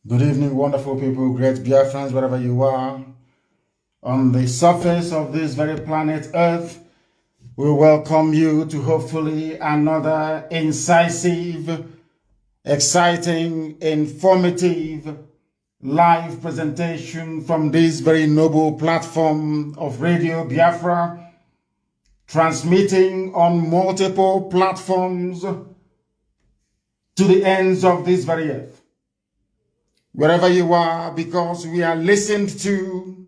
Good evening, wonderful people, great Biafrans, wherever you are. On the surface of this very planet Earth, we welcome you to hopefully another incisive, exciting, informative, live presentation from this very noble platform of Radio Biafra, transmitting on multiple platforms to the ends of this very earth. Wherever you are, because we are listened to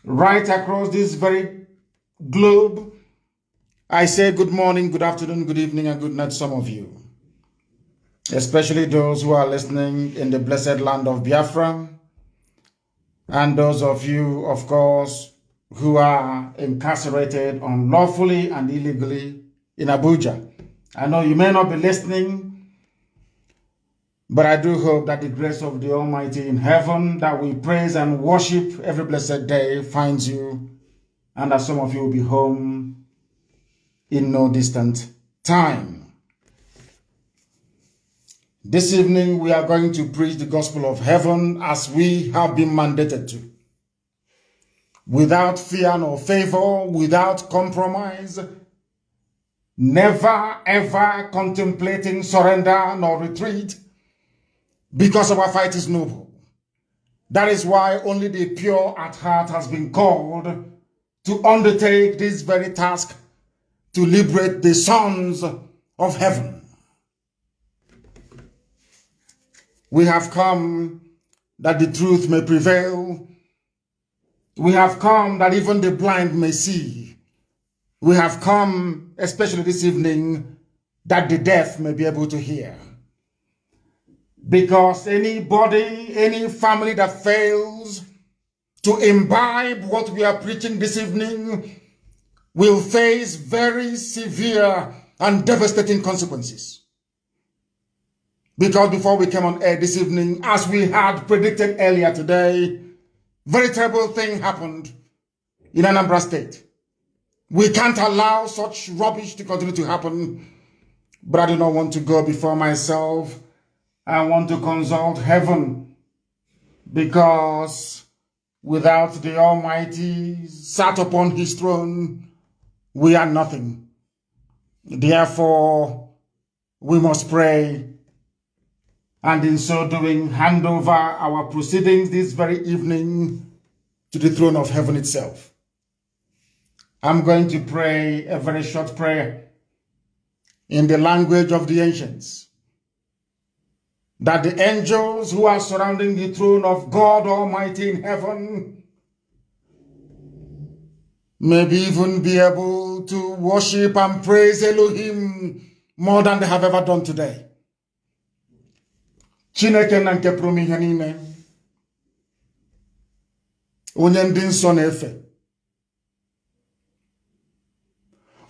right across this very globe, I say good morning, good afternoon, good evening, and good night to some of you. Especially those who are listening in the blessed land of Biafra, and those of you, of course, who are incarcerated unlawfully and illegally in Abuja. I know you may not be listening, but I do hope that the grace of the Almighty in heaven that we praise and worship every blessed day finds you, and that some of you will be home in no distant time. This evening we are going to preach the gospel of heaven as we have been mandated to. Without fear nor favor, without compromise, never ever contemplating surrender nor retreat, because our fight is noble. That is why only the pure at heart has been called to undertake this very task to liberate the sons of heaven. We have come that the truth may prevail. We have come that even the blind may see. We have come, especially this evening, that the deaf may be able to hear. Because anybody, any family that fails to imbibe what we are preaching this evening will face very severe and devastating consequences. Because before we came on air this evening, as we had predicted earlier today, very terrible thing happened in Anambra State. We can't allow such rubbish to continue to happen, but I do not want to go before myself. I want to consult heaven, because without the Almighty sat upon his throne, we are nothing. Therefore, we must pray, and in so doing, hand over our proceedings this very evening to the throne of heaven itself. I'm going to pray a very short prayer in the language of the ancients, that the angels who are surrounding the throne of God Almighty in heaven maybe even be able to worship and praise Elohim more than they have ever done today. Chineke na nke pụrụ ihe niile, onye ndị nsọ na-efe,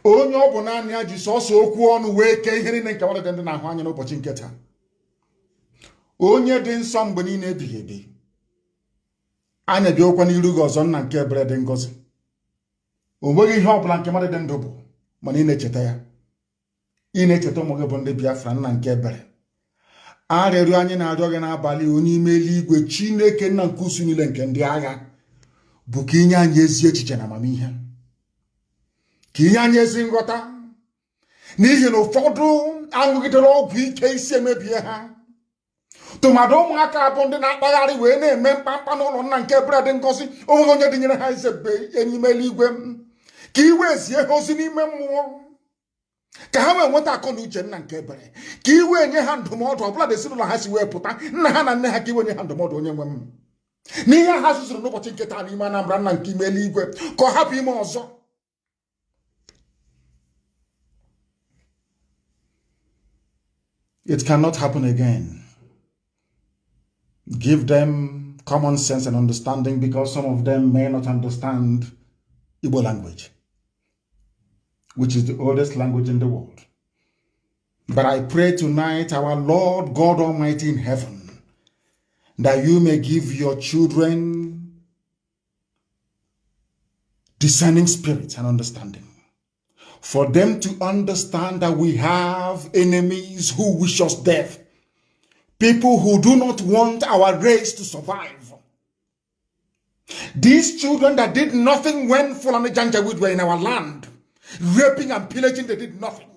onye ọ bụ naanị ya ji sọsọ okwu ọnụ wee kee ihe niile nke mmadụ ndị na-ahụ anya n'ụbọchị nke taa, onye dị nsọ mgbe niile ebighị ebi. Anya bịa okwa n'iru gị ọzọ, nna nke ebere dị ngọzi. O nweghị ihe ọbụla nke mmadụ dị ndụ bụ mana ị na-echeta ya. Ị na-echeta ụmụ gị bụ ndị Biafra, nna nke ebere. Arịrịọ anyị na-arịọ gị n'abalị onye ime eluigwe, Chineke nna nke usu niile nke ndị agha, bụ ka inye anyị ezi echiche na amamihe, ka inye anyị ezi nghọta, n'ihi na ụfọdụ aṅụgidere ọgwụ ike isi emebie ha. Tụmadụ ụmụaka bụ ndị na-akpagharị wee na-eme mkpamkpa n'ụlọ nna nke ebere dị ngọzi, onweghị onye dịnyere ha izebe n'ime eluigwe, ka iwe ezie ha ozi n'ime mmụọ, ka ha wee nweta akọ na uche nna nke ebere, ka iwe nye ha ndụmọdụ ọbụla dị ezinụlọ ha si wee pụta, nna ha na nne ha, ka iwe nye ha ndụmọdụ onye nwe m n'ihe ha zụzụrụ n'ụbọchị nke taa n'ime Anambra, nna nke ime eluigwe, ka ọ hapụ ime ọzọ. It cannot happen again. Give them common sense and understanding, because some of them may not understand Igbo language, which is the oldest language in the world. But I pray tonight, our Lord God Almighty in heaven, that you may give your children discerning spirit and understanding, for them to understand that we have enemies who wish us death, people who do not want our race to survive. These children that did nothing when Fulani Janjaweed were in our land, raping and pillaging, they did nothing.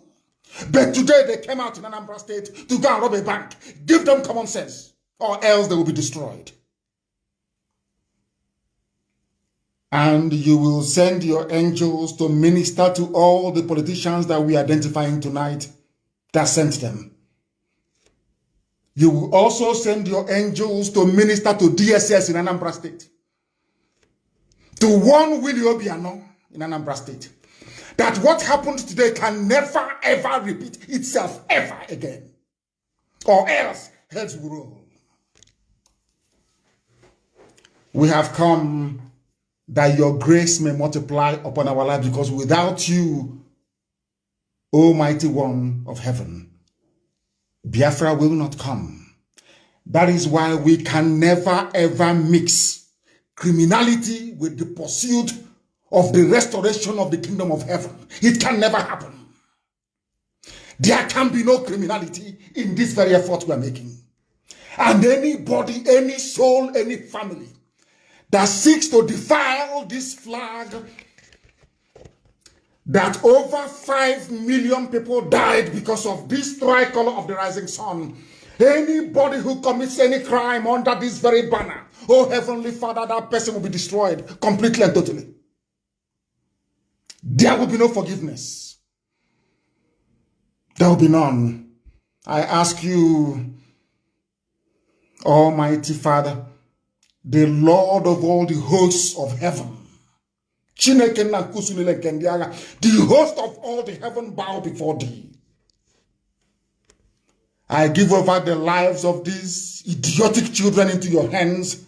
But today they came out in Anambra State to go and rob a bank. Give them common sense, or else they will be destroyed. And you will send your angels to minister to all the politicians that we are identifying tonight that sent them. You will also send your angels to minister to DSS in Anambra State, to warn Willie Obiano in Anambra State, that what happened today can never ever repeat itself ever again, or else heads will roll. We have come that your grace may multiply upon our lives, because without you, Almighty One of heaven, Biafra will not come. That is why we can never ever mix criminality with the pursuit of the restoration of the kingdom of heaven. It can never happen. There can be no criminality in this very effort we are making. And anybody, any soul, any family that seeks to defile this flag, that over 5 million people died because of this tricolor of the rising sun. Anybody who commits any crime under this very banner, oh Heavenly Father, that person will be destroyed completely and totally. There will be no forgiveness. There will be none. I ask you, Almighty Father, the Lord of all the hosts of heaven, the host of all the heaven bow before thee. I give over the lives of these idiotic children into your hands,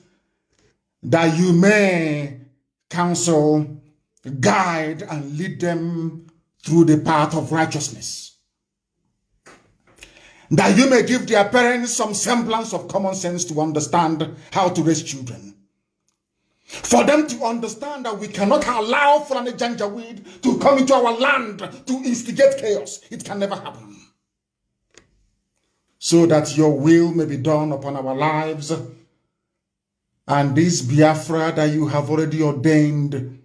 that you may counsel, guide, and lead them through the path of righteousness. that you may give their parents some semblance of common sense to understand how to raise children. For them to understand that we cannot allow Fulani Janjaweed to come into our land to instigate chaos. It can never happen. So that your will may be done upon our lives, and this Biafra that you have already ordained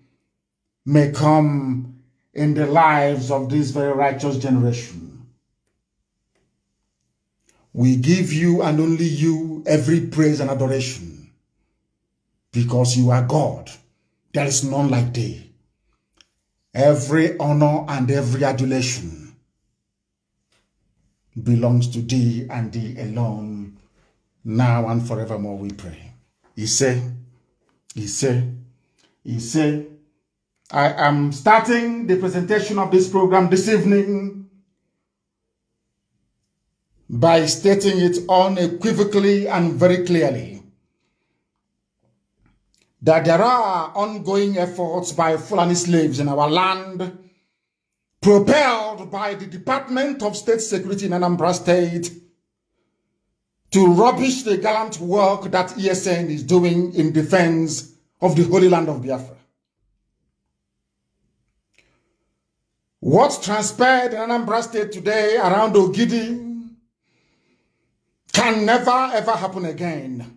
may come in the lives of this very righteous generation. We give you and only you every praise and adoration, because you are God. There is none like thee. Every honor and every adulation belongs to thee and thee alone, now and forevermore we pray. He say, I am starting the presentation of this program this evening by stating it unequivocally and very clearly that there are ongoing efforts by Fulani slaves in our land, propelled by the Department of State Security in Anambra State, to rubbish the gallant work that ESN is doing in defense of the Holy Land of Biafra. What transpired in Anambra State today around Ogidi can never ever happen again.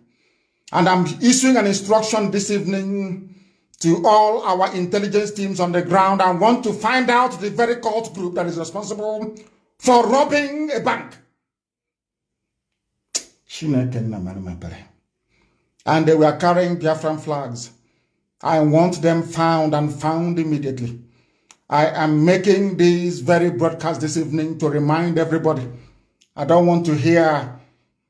And I'm issuing an instruction this evening to all our intelligence teams on the ground. I want to find out the very cult group that is responsible for robbing a bank. And they were carrying Biafran flags. I want them found and found immediately. I am making this very broadcast this evening to remind everybody. I don't want to hear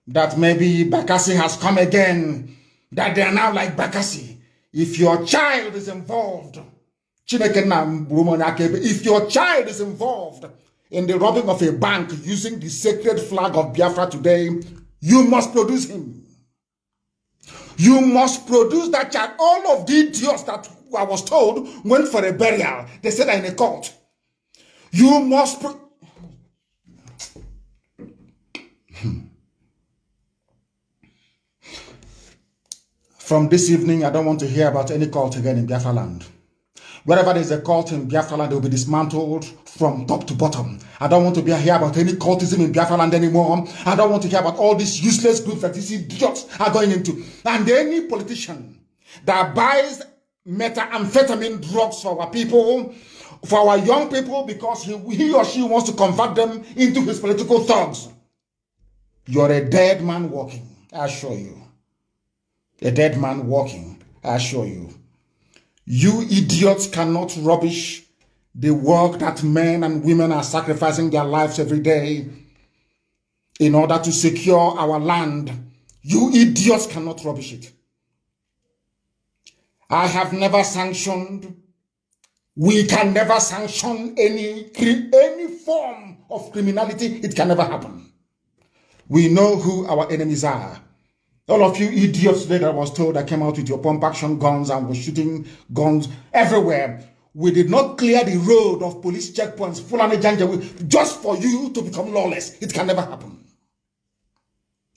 that maybe Bakassi has come again, that they are now like Bakassi. If your child is involved, if your child is involved in the robbing of a bank using the sacred flag of Biafra today, you must produce him. You must produce that child. All of the idiots that I was told went for a burial. They said in a cult. You must... From this evening, I don't want to hear about any cult again in Biafra land. Wherever there's a cult in Biafra land, they will be dismantled from top to bottom. I don't want to hear about any cultism in Biafra land anymore. I don't want to hear about all these useless groups that these idiots are going into. And any politician that buys methamphetamine drugs for our people, for our young people, because he or she wants to convert them into his political thugs, you're a dead man walking, I assure you. A dead man walking, I assure you. You idiots cannot rubbish the work that men and women are sacrificing their lives every day in order to secure our land. You idiots cannot rubbish it. I have never sanctioned, we can never sanction any form of criminality. It can never happen. We know who our enemies are. All of you idiots today that I was told that came out with your pump action guns and was shooting guns everywhere. We did not clear the road of police checkpoints, Fulani Janjaweed, just for you to become lawless. It can never happen.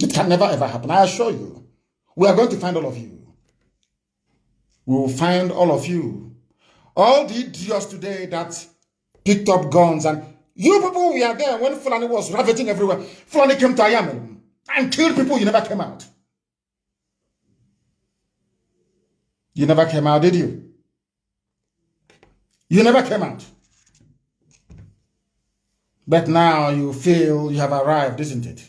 It can never ever happen. I assure you. We are going to find all of you. We will find all of you. All the idiots today that picked up guns, and you people were there when Fulani was ravaging everywhere. Fulani came to Ayam and killed people. You never came out. You never came out, did you? You never came out. But now you feel you have arrived, isn't it?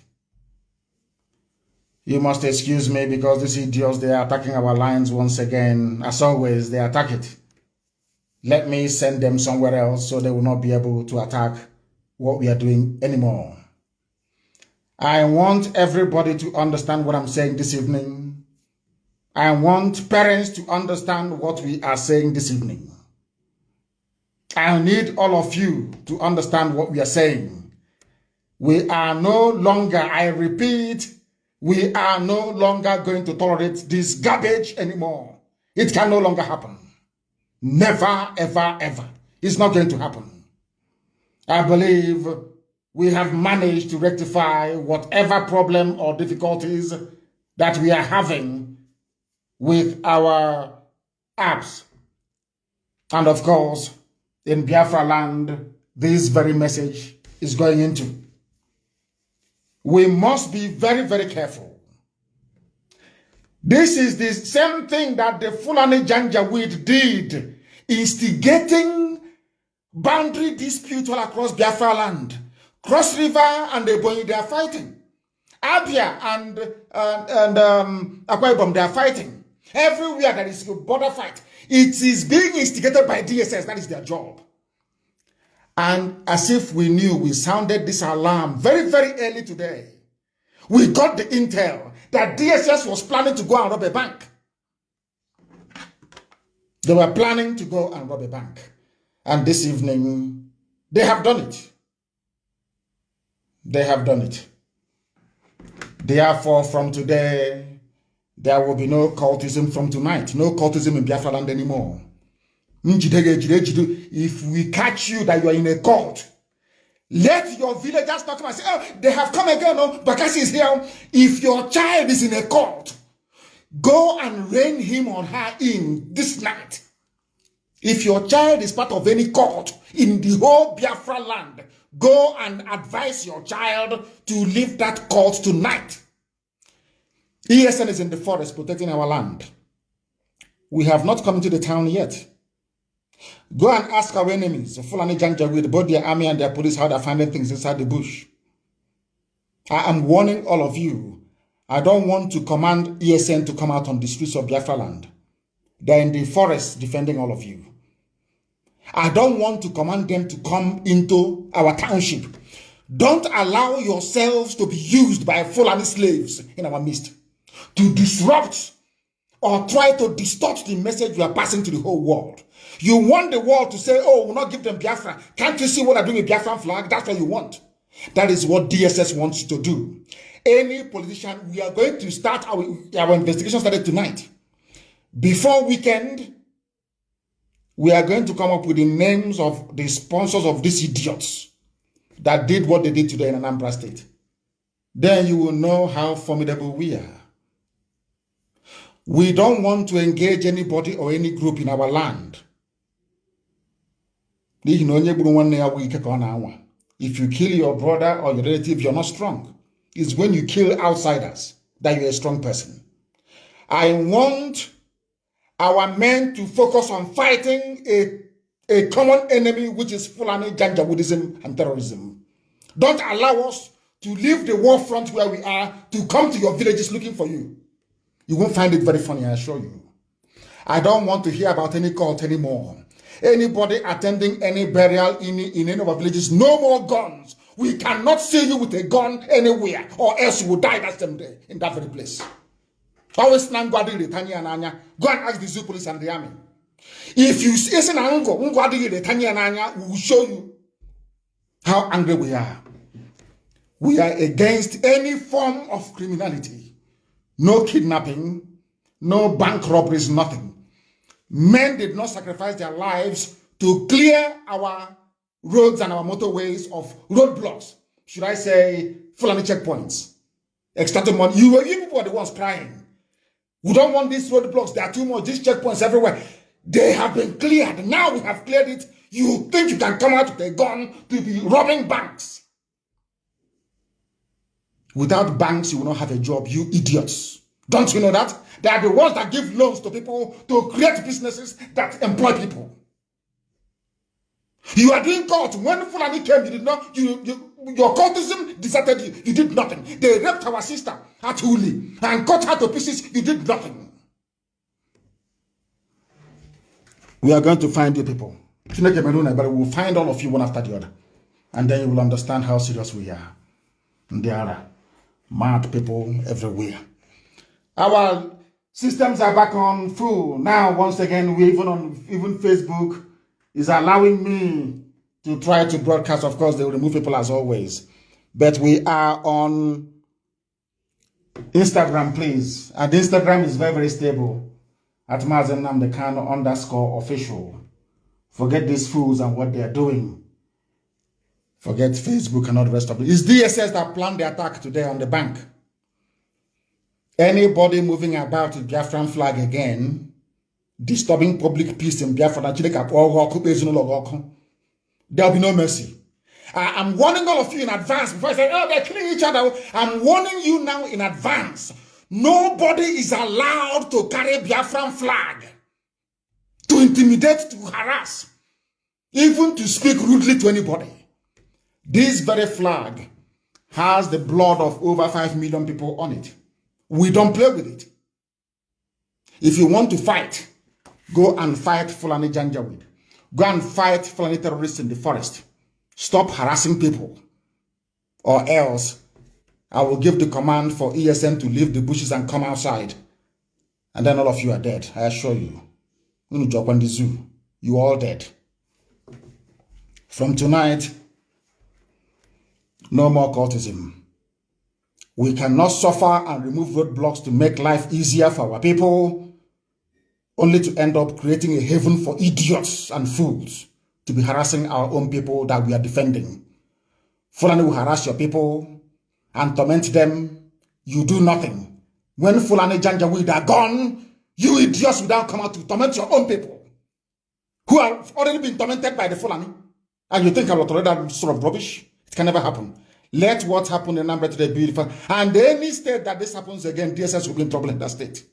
You must excuse me because these idiots, they are attacking our lines once again. As always, they attack it. Let me send them somewhere else so they will not be able to attack what we are doing anymore. I want everybody to understand what I'm saying this evening. I want parents to understand what we are saying this evening. I need all of you to understand what we are saying. We are no longer, I repeat, we are no longer going to tolerate this garbage anymore. It can no longer happen. Never, ever, ever. It's not going to happen. I believe we have managed to rectify whatever problem or difficulties that we are having with our apps. And of course, in Biafra land, this very message is going into. We must be very, very careful. This is the same thing that the Fulani Janjaweed did, instigating boundary disputes all across Biafra land. Cross River and Ebonyi, they are fighting. Abia and Akwa Ibom, they are fighting. Everywhere there is a border fight, it is being instigated by DSS. That is their job. And as if we knew, we sounded this alarm very, very early today. We got the intel that DSS was planning to go and rob a bank. They were planning to go and rob a bank. And this evening, they have done it. They have done it. Therefore, from today, there will be no cultism from tonight. No cultism in Biafra land anymore. If we catch you that you are in a cult, let your villagers not come and say, oh, they have come again, no, Bakassi is here. If your child is in a cult, go and rein him or her in this night. If your child is part of any cult in the whole Biafra land, go and advise your child to leave that cult tonight. ESN is in the forest protecting our land. We have not come into the town yet. Go and ask our enemies, Fulani Janjaweed, both their army and their police, how they're finding things inside the bush. I am warning all of you. I don't want to command ESN to come out on the streets of Biafra land. They're in the forest defending all of you. I don't want to command them to come into our township. Don't allow yourselves to be used by Fulani slaves in our midst to disrupt or try to distort the message you are passing to the whole world. You want the world to say, oh, we'll not give them Biafra. Can't you see what I'm doing with Biafran flag? That's what you want. That is what DSS wants to do. Any politician, we are going to start our investigation started tonight. Before weekend, we are going to come up with the names of the sponsors of these idiots that did what they did today in Anambra State. Then you will know how formidable we are. We don't want to engage anybody or any group in our land. If you kill your brother or your relative, you're not strong. It's when you kill outsiders that you're a strong person. I want our men to focus on fighting a common enemy, which is Fulani Janjaweedism and terrorism. Don't allow us to leave the war front where we are to come to your villages looking for you. You won't find it very funny, I assure you. I don't want to hear about any cult anymore. Anybody attending any burial in any of our villages, no more guns. We cannot see you with a gun anywhere, or else you will die that same day in that very place. Always go and ask the zoo police and the army. If you see we will show you how angry we are. We are against any form of criminality. No kidnapping, no bank robberies, nothing. Men did not sacrifice their lives to clear our roads and our motorways of roadblocks. Should I say Fulani checkpoints? Extracting money. You people are the ones crying. We don't want these roadblocks. There are too much. These checkpoints everywhere. They have been cleared. Now we have cleared it. You think you can come out with a gun to be robbing banks? Without banks, you will not have a job, you idiots. Don't you know that? They are the ones that give loans to people to create businesses that employ people. You are doing cult. When Fulani came, you did not, your cultism deserted you. You did nothing. They raped our sister at Uli and cut her to pieces. You did nothing. We are going to find you people. But we will find all of you one after the other. And then you will understand how serious we are. And there are mad people everywhere. Our systems are back on full. Now, once again, we even Facebook is allowing me to try to broadcast. Of course, they will remove people as always. But we are on Instagram, please. And Instagram is very, very stable. At Mazi Nnamdi Kanu _official. Forget these fools and what they are doing. Forget Facebook and all the rest of it. It's DSS that planned the attack today on the bank. Anybody moving about with Biafran flag again, disturbing public peace in Biafra, there'll be no mercy. I'm warning all of you in advance before I say, oh, they're killing each other. I'm warning you now in advance. Nobody is allowed to carry Biafran flag, to intimidate, to harass, even to speak rudely to anybody. This very flag has the blood of over 5 million people on it. We don't play with it. If you want to fight, go and fight Fulani Janjaweed. Go and fight Fulani terrorists in the forest. Stop harassing people. Or else, I will give the command for ESN to leave the bushes and come outside. And then all of you are dead, I assure you. You jump on the zoo. You all dead. From tonight, no more cultism. We cannot suffer and remove roadblocks to make life easier for our people, only to end up creating a haven for idiots and fools to be harassing our own people that we are defending. Fulani will harass your people and torment them. You do nothing. When Fulani Janjaweed are gone, you idiots will now come out to torment your own people who have already been tormented by the Fulani. And you think I will tolerate that sort of rubbish? It can never happen. Let what happened in Nnamdi today be beautiful. And any state that this happens again, DSS will be in trouble in that state.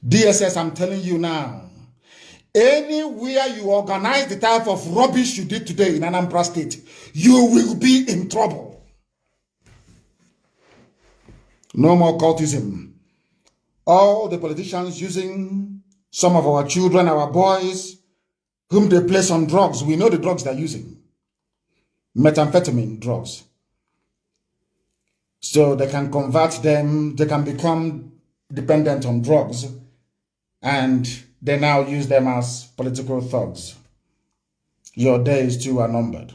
DSS, I'm telling you now, anywhere you organize the type of rubbish you did today in Anambra State, you will be in trouble. No more cultism. All the politicians using some of our children, our boys, whom they place on drugs, we know the drugs they're using. Methamphetamine drugs. So they can convert them, they can become dependent on drugs, and they now use them as political thugs. Your days too are numbered.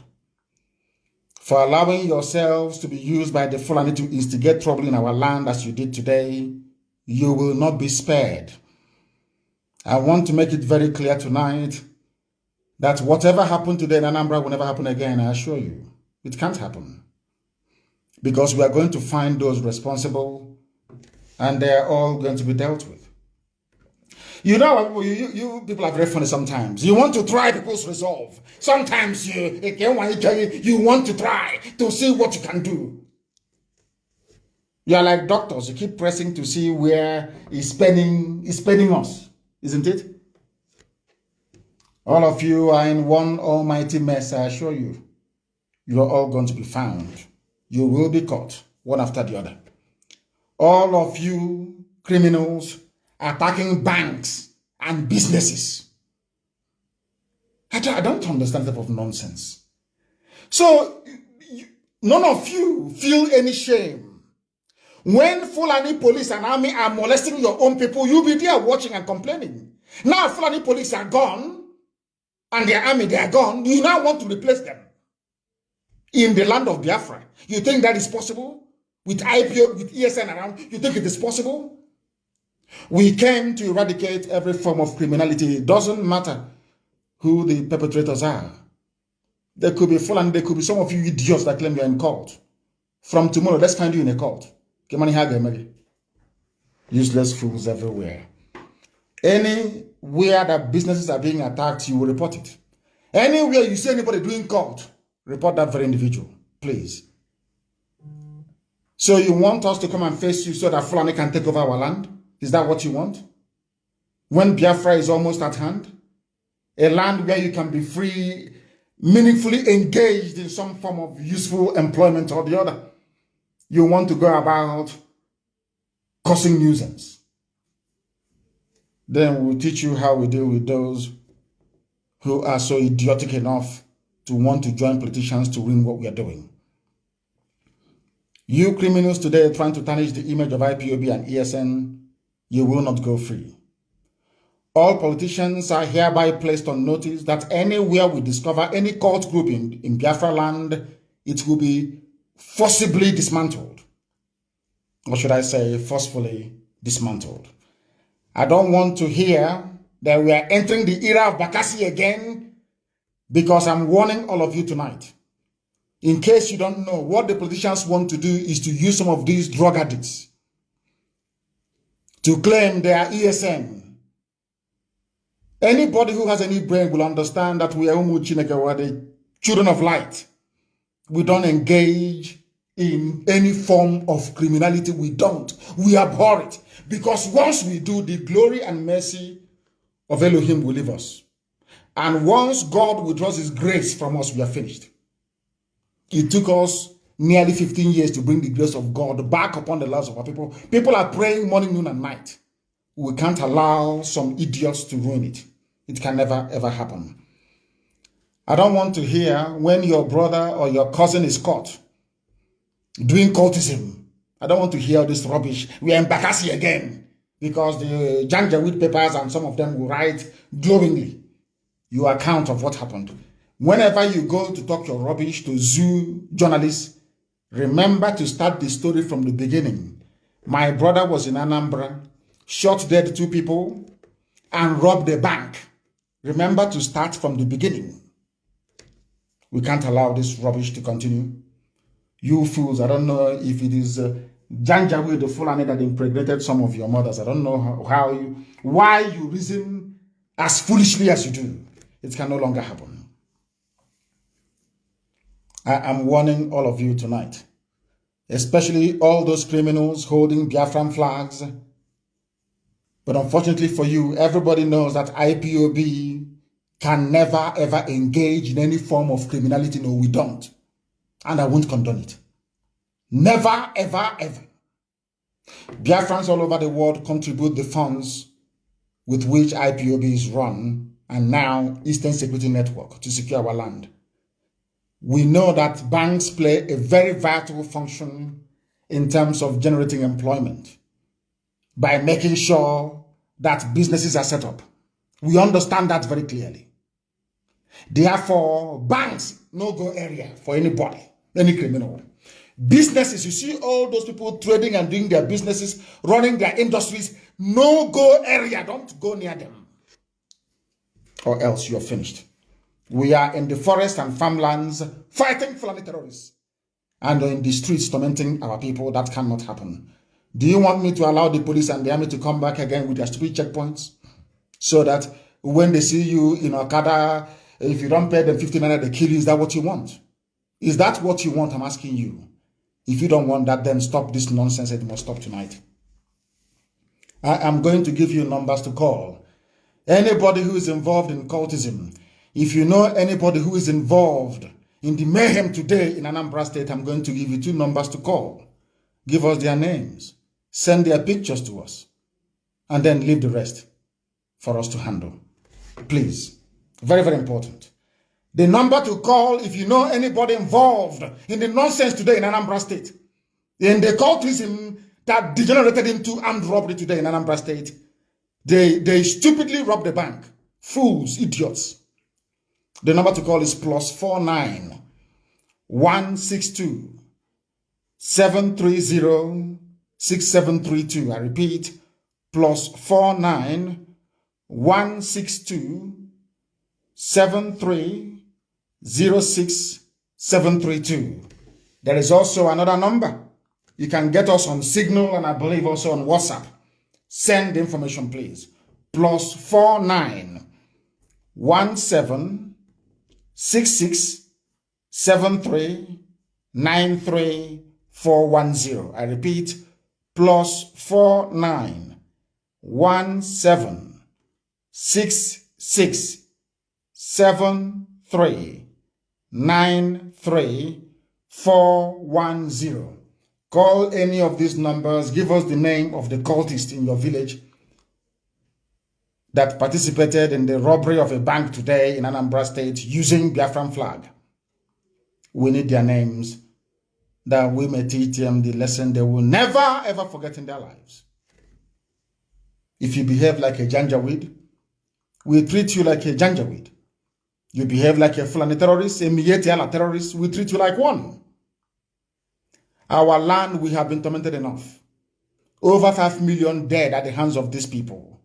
For allowing yourselves to be used by the Fulani to instigate trouble in our land as you did today, you will not be spared. I want to make it very clear tonight that whatever happened today in Anambra will never happen again, I assure you. It can't happen. Because we are going to find those responsible and they are all going to be dealt with. You know, you people are very funny sometimes. You want to try people's resolve. Sometimes you want to try to see what you can do. You are like doctors. You keep pressing to see where it's spending us, isn't it? All of you are in one almighty mess, I assure you. You are all going to be found. You will be caught, one after the other. All of you criminals attacking banks and businesses. I don't understand that type of nonsense. So, none of you feel any shame. When Fulani police and army are molesting your own people, you'll be there watching and complaining. Now Fulani police are gone, and their army, they are gone. You now want to replace them in the land of Biafra. You think that is possible? With IPOB, with ESN around, you think it is possible? We came to eradicate every form of criminality. It doesn't matter who the perpetrators are. There could be Fulani, there could be some of you idiots that claim you're in cult. From tomorrow, let's find you in a cult. Useless fools everywhere. Anywhere that businesses are being attacked, you will report it. Anywhere you see anybody doing cult, report that very individual, please. So you want us to come and face you so that Fulani can take over our land? Is that what you want? When Biafra is almost at hand? A land where you can be free, meaningfully engaged in some form of useful employment or the other. You want to go about causing nuisance. Then we'll teach you how we deal with those who are so idiotic enough to want to join politicians to ruin what we are doing. You criminals today trying to tarnish the image of IPOB and ESN, you will not go free. All politicians are hereby placed on notice that anywhere we discover any cult group in Biafra land, it will be forcibly dismantled. Or should I say, forcefully dismantled. I don't want to hear that we are entering the era of Bakassi again, because I'm warning all of you tonight. In case you don't know, what the politicians want to do is to use some of these drug addicts to claim they are ESN. Anybody who has any brain will understand that we are the children of light. We don't engage in any form of criminality. We don't. We abhor it. Because once we do, the glory and mercy of Elohim will leave us. And once God withdraws his grace from us, we are finished. It took us nearly 15 years to bring the grace of God back upon the lives of our people. People are praying morning, noon, and night. We can't allow some idiots to ruin it. It can never, ever happen. I don't want to hear when your brother or your cousin is caught doing cultism. I don't want to hear this rubbish. We are in Bakassi again because the Janjaweed papers and some of them will write glowingly your account of what happened. Whenever you go to talk your rubbish to zoo journalists, remember to start the story from the beginning. My brother was in Anambra, shot dead 2 people, and robbed a bank. Remember to start from the beginning. We can't allow this rubbish to continue. You fools, I don't know if it is Janjaweed, the Fulani that impregnated some of your mothers. I don't know why you reason as foolishly as you do. It can no longer happen. I am warning all of you tonight, especially all those criminals holding Biafran flags. But unfortunately for you, everybody knows that IPOB can never ever engage in any form of criminality. No, we don't. And I won't condone it. Never, ever, ever. Biafrans all over the world contribute the funds with which IPOB is run, and now Eastern Security Network, to secure our land. We know that banks play a very vital function in terms of generating employment by making sure that businesses are set up. We understand that very clearly. Therefore, banks, no-go area for anybody, any criminal. Businesses, you see all those people trading and doing their businesses, running their industries, no-go area. Don't go near them, or else you're finished. We are in the forest and farmlands fighting Fulani terrorists, and in the streets tormenting our people. That cannot happen. Do you want me to allow the police and the army to come back again with their stupid checkpoints, so that when they see you in Okada, if you don't pay them 15 naira, they kill you? Is that what you want? Is that what you want? I'm asking you. If you don't want that, then stop this nonsense. It must stop tonight. I am going to give you numbers to call. Anybody who is involved in cultism, if you know anybody who is involved in the mayhem today in Anambra State, I'm going to give you 2 numbers to call. Give us their names. Send their pictures to us. And then leave the rest for us to handle. Please. Very, very important. The number to call if you know anybody involved in the nonsense today in Anambra State, in the cultism that degenerated into armed robbery today in Anambra State. They stupidly robbed the bank. Fools, idiots. The number to call is +49 162 730 6732. I repeat, +49 162 7306732. There is also another number. You can get us on Signal and I believe also on WhatsApp. Send the information, please. +49 17 66 73 93 410. I repeat, +49 17 66 73 93 410. Call any of these numbers. Give us the name of the cultist in your village that participated in the robbery of a bank today in Anambra State using Biafran flag. We need their names that we may teach them the lesson they will never ever forget in their lives. If you behave like a Janjaweed, we treat you like a Janjaweed. You behave like a Fulani terrorist, a Mietiala terrorist, we treat you like one. Our land, we have been tormented enough. Over 5 million dead at the hands of these people.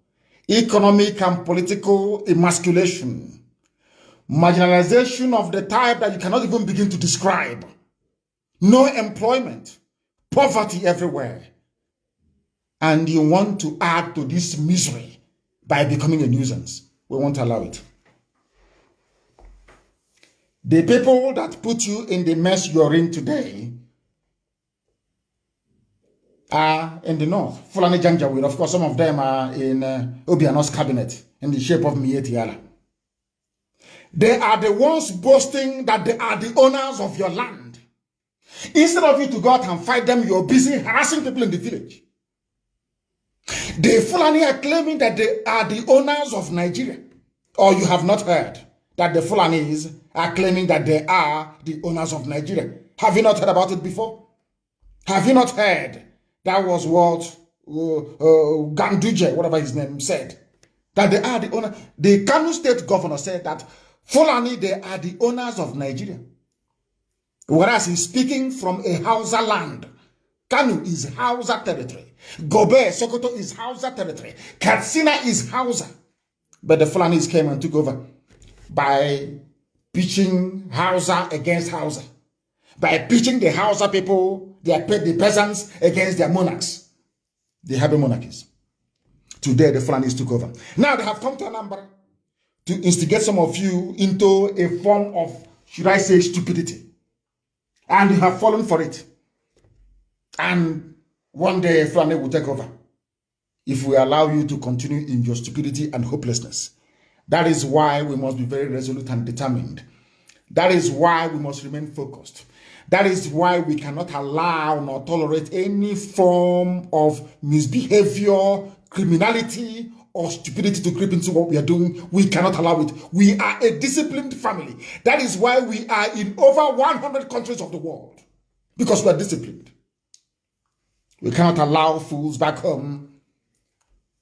Economic and political emasculation. Marginalization of the type that you cannot even begin to describe. No employment. Poverty everywhere. And you want to add to this misery by becoming a nuisance. We won't allow it. The people that put you in the mess you're in today are in the north. Fulani Janjaweed, of course, some of them are in Obiano's cabinet in the shape of Mietiala. They are the ones boasting that they are the owners of your land. Instead of you to go out and fight them, you're busy harassing people in the village. The Fulani are claiming that they are the owners of Nigeria. Or you have not heard that the Fulanis are claiming that they are the owners of Nigeria. Have you not heard about it before? Have you not heard? That was what Ganduje, whatever his name, said. That they are the owner. The Kanu state governor said that Fulani, they are the owners of Nigeria. Whereas he's speaking from a Hausa land. Kanu is Hausa territory. Gobe, Sokoto is Hausa territory. Katsina is Hausa. But the Fulanis came and took over by pitching Hausa against Hausa. By pitching the Hausa people, the peasants against their monarchs. The happy monarchies. Today, the Fulanis took over. Now they have come to Anambra to instigate some of you into a form of, should I say, stupidity. And you have fallen for it. And one day, Fulani will take over. If we allow you to continue in your stupidity and hopelessness. That is why we must be very resolute and determined. That is why we must remain focused. That is why we cannot allow nor tolerate any form of misbehavior, criminality, or stupidity to creep into what we are doing. We cannot allow it. We are a disciplined family. That is why we are in over 100 countries of the world. Because we are disciplined. We cannot allow fools back home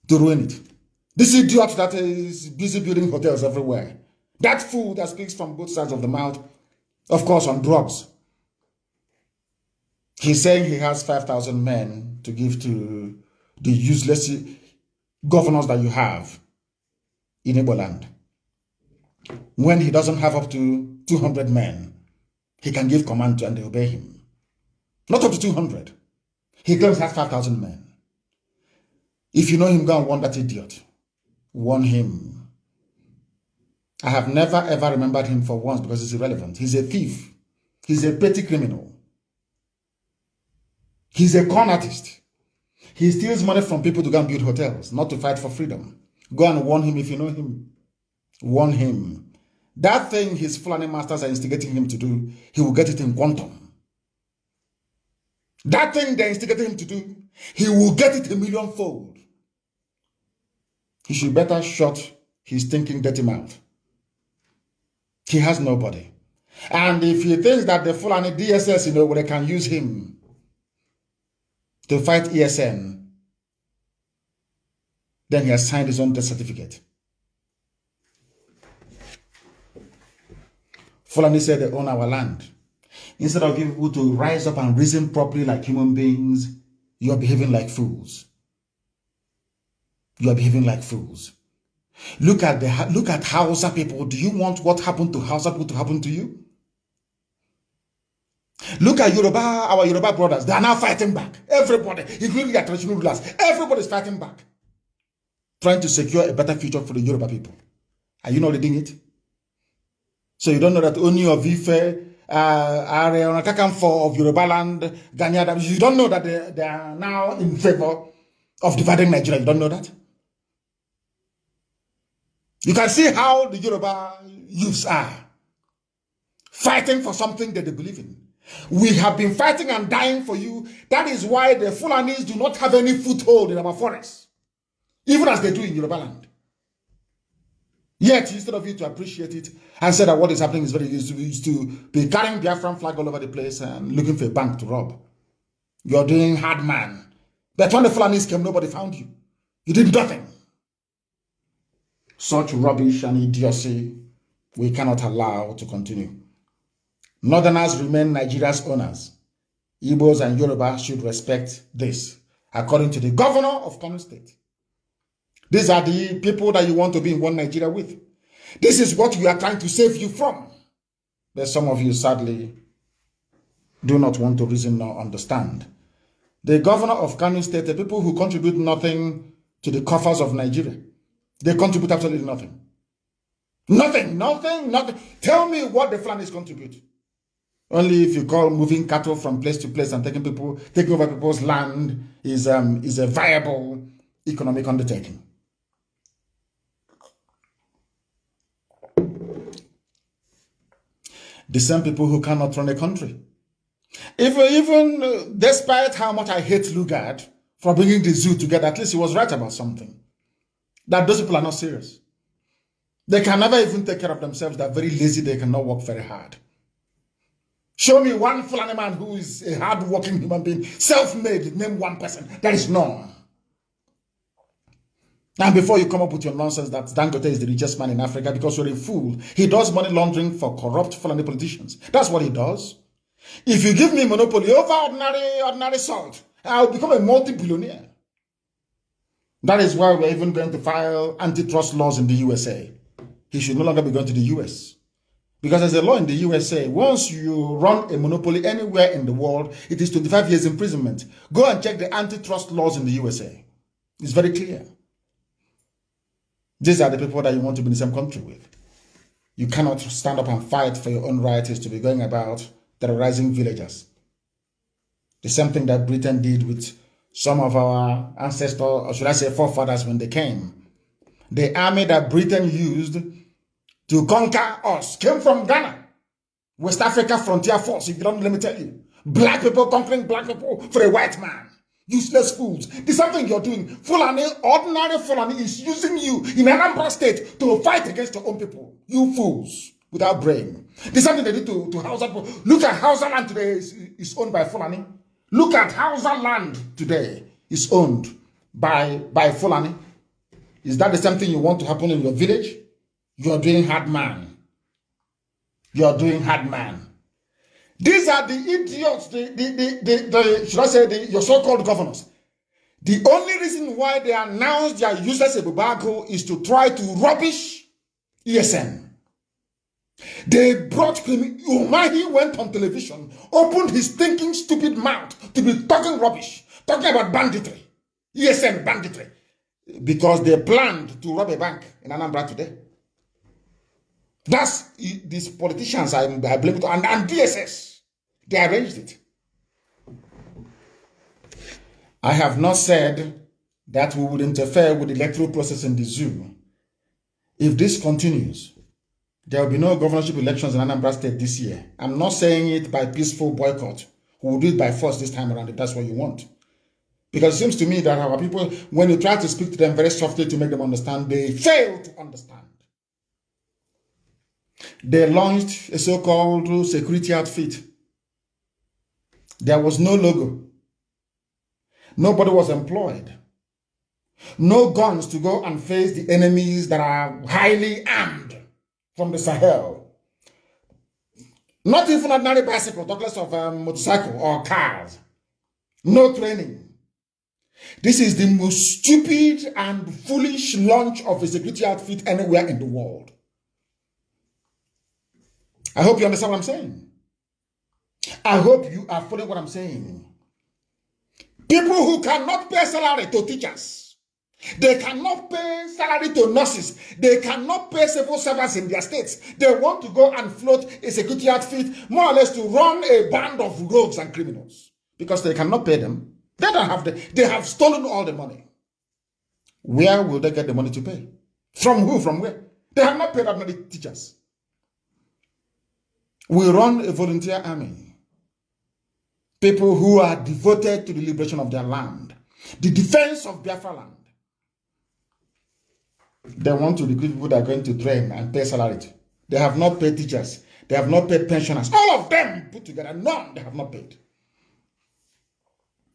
to ruin it. This idiot that is busy building hotels everywhere. That fool that speaks from both sides of the mouth, of course, on drugs. He's saying he has 5,000 men to give to the useless governors that you have in Igbo land. When he doesn't have up to 200 men, he can give command to and they obey him. Not up to 200. He claims he has 5,000 men. If you know him, go and warn that idiot. Warn him. I have never ever remembered him for once because it's irrelevant. He's a thief. He's a petty criminal. He's a con artist. He steals money from people to go and build hotels, not to fight for freedom. Go and warn him if you know him. Warn him. That thing his Fulani masters are instigating him to do, he will get it in quantum. That thing they're instigating him to do, he will get it a millionfold. He should better shut his thinking dirty mouth. He has nobody. And if he thinks that the Fulani DSS, they can use him to fight ESN, then he has signed his own death certificate. Fulani said they own our land. Instead of people to rise up and reason properly like human beings, you are behaving like fools. You are behaving like fools. Look at Hausa people. Do you want what happened to Hausa people to happen to you? Look at Yoruba, our Yoruba brothers. They are now fighting back. Everybody, including their traditional rulers, everybody is fighting back. Trying to secure a better future for the Yoruba people. Are you not reading it? So you don't know that only of Ife are on attack for of Yoruba land, Ghanaian. You don't know that they are now in favor of dividing Nigeria. You don't know that? You can see how the Yoruba youths are fighting for something that they believe in. We have been fighting and dying for you. That is why the Fulanis do not have any foothold in our forests, even as they do in Yoruba land. Yet, instead of you to appreciate it and say that what is happening is very easy, is to be carrying Biafran flag all over the place and looking for a bank to rob. You're doing hard man. But when the Fulanis came, nobody found you. You did nothing. Such rubbish and idiocy we cannot allow to continue. Northerners remain Nigeria's owners. Igbos and Yoruba should respect this, according to the governor of Kanu State. These are the people that you want to be in one Nigeria with. This is what we are trying to save you from. But some of you, sadly, do not want to reason nor understand. The governor of Kanu State, the people who contribute nothing to the coffers of Nigeria, they contribute absolutely nothing. Nothing. Tell me what the Fulanis contribute. Only if you call moving cattle from place to place and taking over people's land is a viable economic undertaking. The same people who cannot run a country. Even despite how much I hate Lugard for bringing the zoo together, at least he was right about something. That those people are not serious. They can never even take care of themselves. They're very lazy. They cannot work very hard. Show me one Fulani man who is a hard-working human being, self-made, name one person. There is none. And before you come up with your nonsense that Dangote is the richest man in Africa because you're a fool, he does money laundering for corrupt Fulani politicians. That's what he does. If you give me monopoly over ordinary salt, I'll become a multi-billionaire. That is why we're even going to file antitrust laws in the USA. He should no longer be going to the US. Because there's a law in the USA, once you run a monopoly anywhere in the world, it is 25 years imprisonment. Go and check the antitrust laws in the USA. It's very clear. These are the people that you want to be in the same country with. You cannot stand up and fight for your own rights to be going about terrorizing villagers. The same thing that Britain did with some of our ancestors, or should I say forefathers, when they came. The army that Britain used to conquer us came from Ghana. West Africa Frontier Force, if you don't, let me tell you. Black people conquering black people for a white man. Useless fools. There's something you're doing. Fulani, ordinary Fulani is using you in Anambra State to fight against your own people. You fools without brain. There's something they did to Hausa people. Look at Hausa land today is owned by Fulani. Look at Hausa land today is owned by Fulani. Is that the same thing you want to happen in your village? You're doing hard man. You're doing hard man. These are the idiots, should I say, your so-called governors. The only reason why they announced their useless embargo is to try to rubbish ESN. They brought Umahi went on television, opened his thinking stupid mouth to be talking rubbish, talking about banditry, ESN banditry, because they planned to rob a bank in Anambra today. That's these politicians I blame it on, and DSS. They arranged it. I have not said that we would interfere with the electoral process in the zoo. If this continues, there will be no governorship elections in Anambra State this year. I'm not saying it by peaceful boycott. We will do it by force this time around if that's what you want. Because it seems to me that our people, when you try to speak to them very softly to make them understand, they fail to understand. They launched a so-called security outfit. There was no logo. Nobody was employed. No guns to go and face the enemies that are highly armed from the Sahel. Not even ordinary bicycle, talk less of motorcycle or cars. No training. This is the most stupid and foolish launch of a security outfit anywhere in the world. I hope you understand what I'm saying. I hope you are following what I'm saying. People who cannot pay salary to teachers, they cannot pay salary to nurses, they cannot pay civil servants in their states. They want to go and float a security outfit, more or less to run a band of rogues and criminals, because they cannot pay them. They don't have they have stolen all the money. Where will they get the money to pay? From who? From where? They have not paid ordinary teachers. We run a volunteer army. People who are devoted to the liberation of their land, the defense of Biafra land. They want to recruit people that are going to train and pay salary to. They have not paid teachers. They have not paid pensioners. All of them put together, none they have not paid.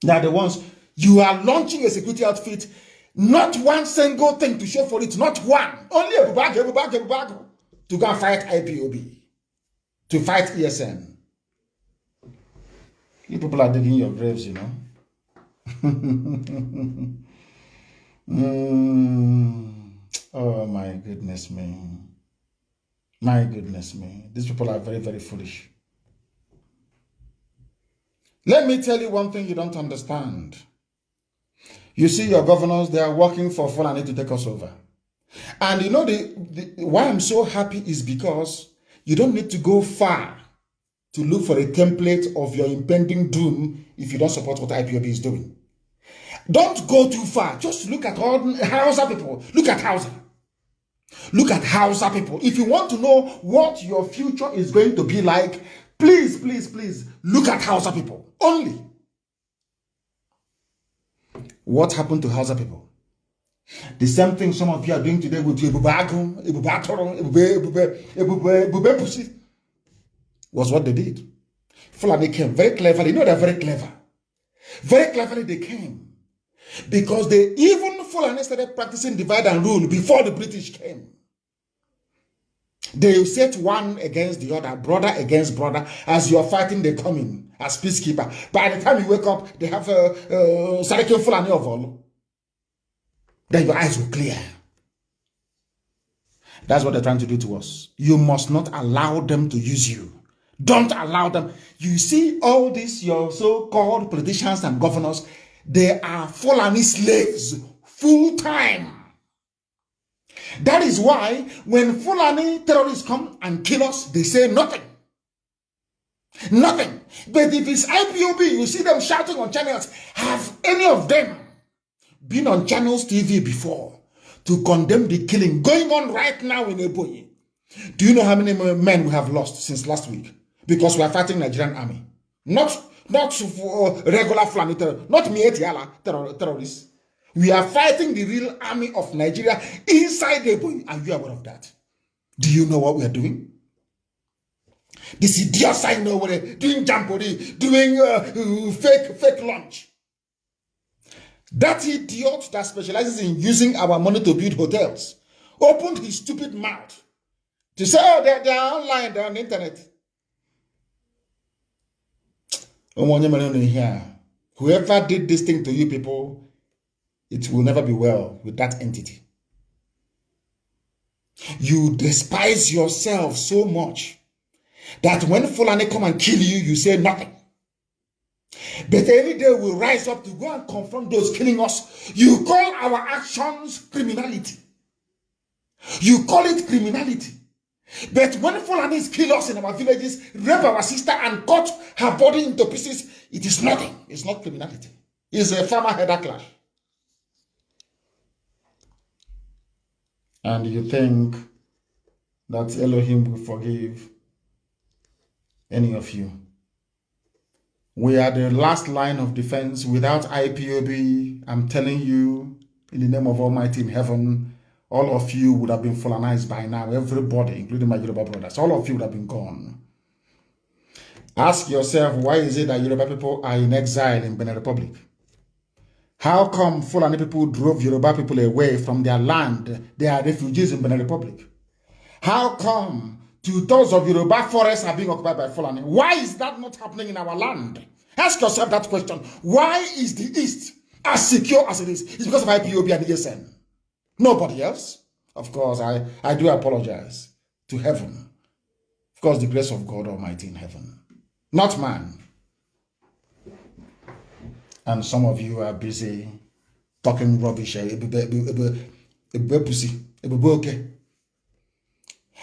They are the ones, you are launching a security outfit, not one single thing to show for it, not one. Only a bag to go and fight IPOB, to fight ESN. You people are digging your graves, you know. Oh my goodness me. My goodness me. These people are very, very foolish. Let me tell you one thing you don't understand. You see your governors, they are working for Fulani to take us over. And you know why I'm so happy is because you don't need to go far to look for a template of your impending doom if you don't support what IPOB is doing. Don't go too far. Just look at all Hausa people. Look at Hausa. Look at Hausa people. If you want to know what your future is going to be like, please, please, please, look at Hausa people. Only. What happened to Hausa people? The same thing some of you are doing today with Ebube Pussy was what they did. Fulani came very cleverly. You know they're very clever. Very cleverly they came. Because they even Fulani started practicing divide and rule before the British came. They set one against the other, brother against brother. As you're fighting, they come in as peacekeeper. By the time you wake up, they have Sariki Fulani of all. Then your eyes will clear. That's what they're trying to do to us. You must not allow them to use you. Don't allow them. You see all these, your so-called politicians and governors, they are Fulani slaves, full time. That is why when Fulani terrorists come and kill us, they say nothing. Nothing. But if it's IPOB, you see them shouting on channels. Have any of them been on channels TV before to condemn the killing going on right now in Ebonyi? Do you know how many men we have lost since last week? Because we are fighting Nigerian army. Not for regular Fulani terrorists, not Mietiala terrorists. We are fighting the real army of Nigeria inside Ebonyi. Are you aware of that? Do you know what we are doing? This idiots I know what they're doing jamboree, doing fake lunch. That idiot that specializes in using our money to build hotels opened his stupid mouth to say, oh, they're online, they're on the internet. Whoever did this thing to you people, it will never be well with that entity. You despise yourself so much that when Fulani come and kill you, you say nothing. But any day we rise up to go and confront those killing us. You call our actions criminality. You call it criminality. But when Fulanis kill us in our villages, rape our sister and cut her body into pieces, it is nothing. It's not criminality. It's a farmer-header clash. And you think that Elohim will forgive any of you. We are the last line of defense. Without IPOB, I'm telling you, in the name of Almighty in heaven, all of you would have been Fulanized by now. Everybody, including my Yoruba brothers, all of you would have been gone. Ask yourself, why is it that Yoruba people are in exile in Benin Republic? How come Fulani people drove Yoruba people away from their land? They are refugees in Benin Republic. How come 2/3 of Yoruba forests are being occupied by Fulani? Why is that not happening in our land? Ask yourself that question. Why is the East as secure as it is? It's because of IPOB and ESN. Nobody else. Of course, I do apologize to heaven. Of course, the grace of God Almighty in heaven. Not man. And some of you are busy talking rubbish.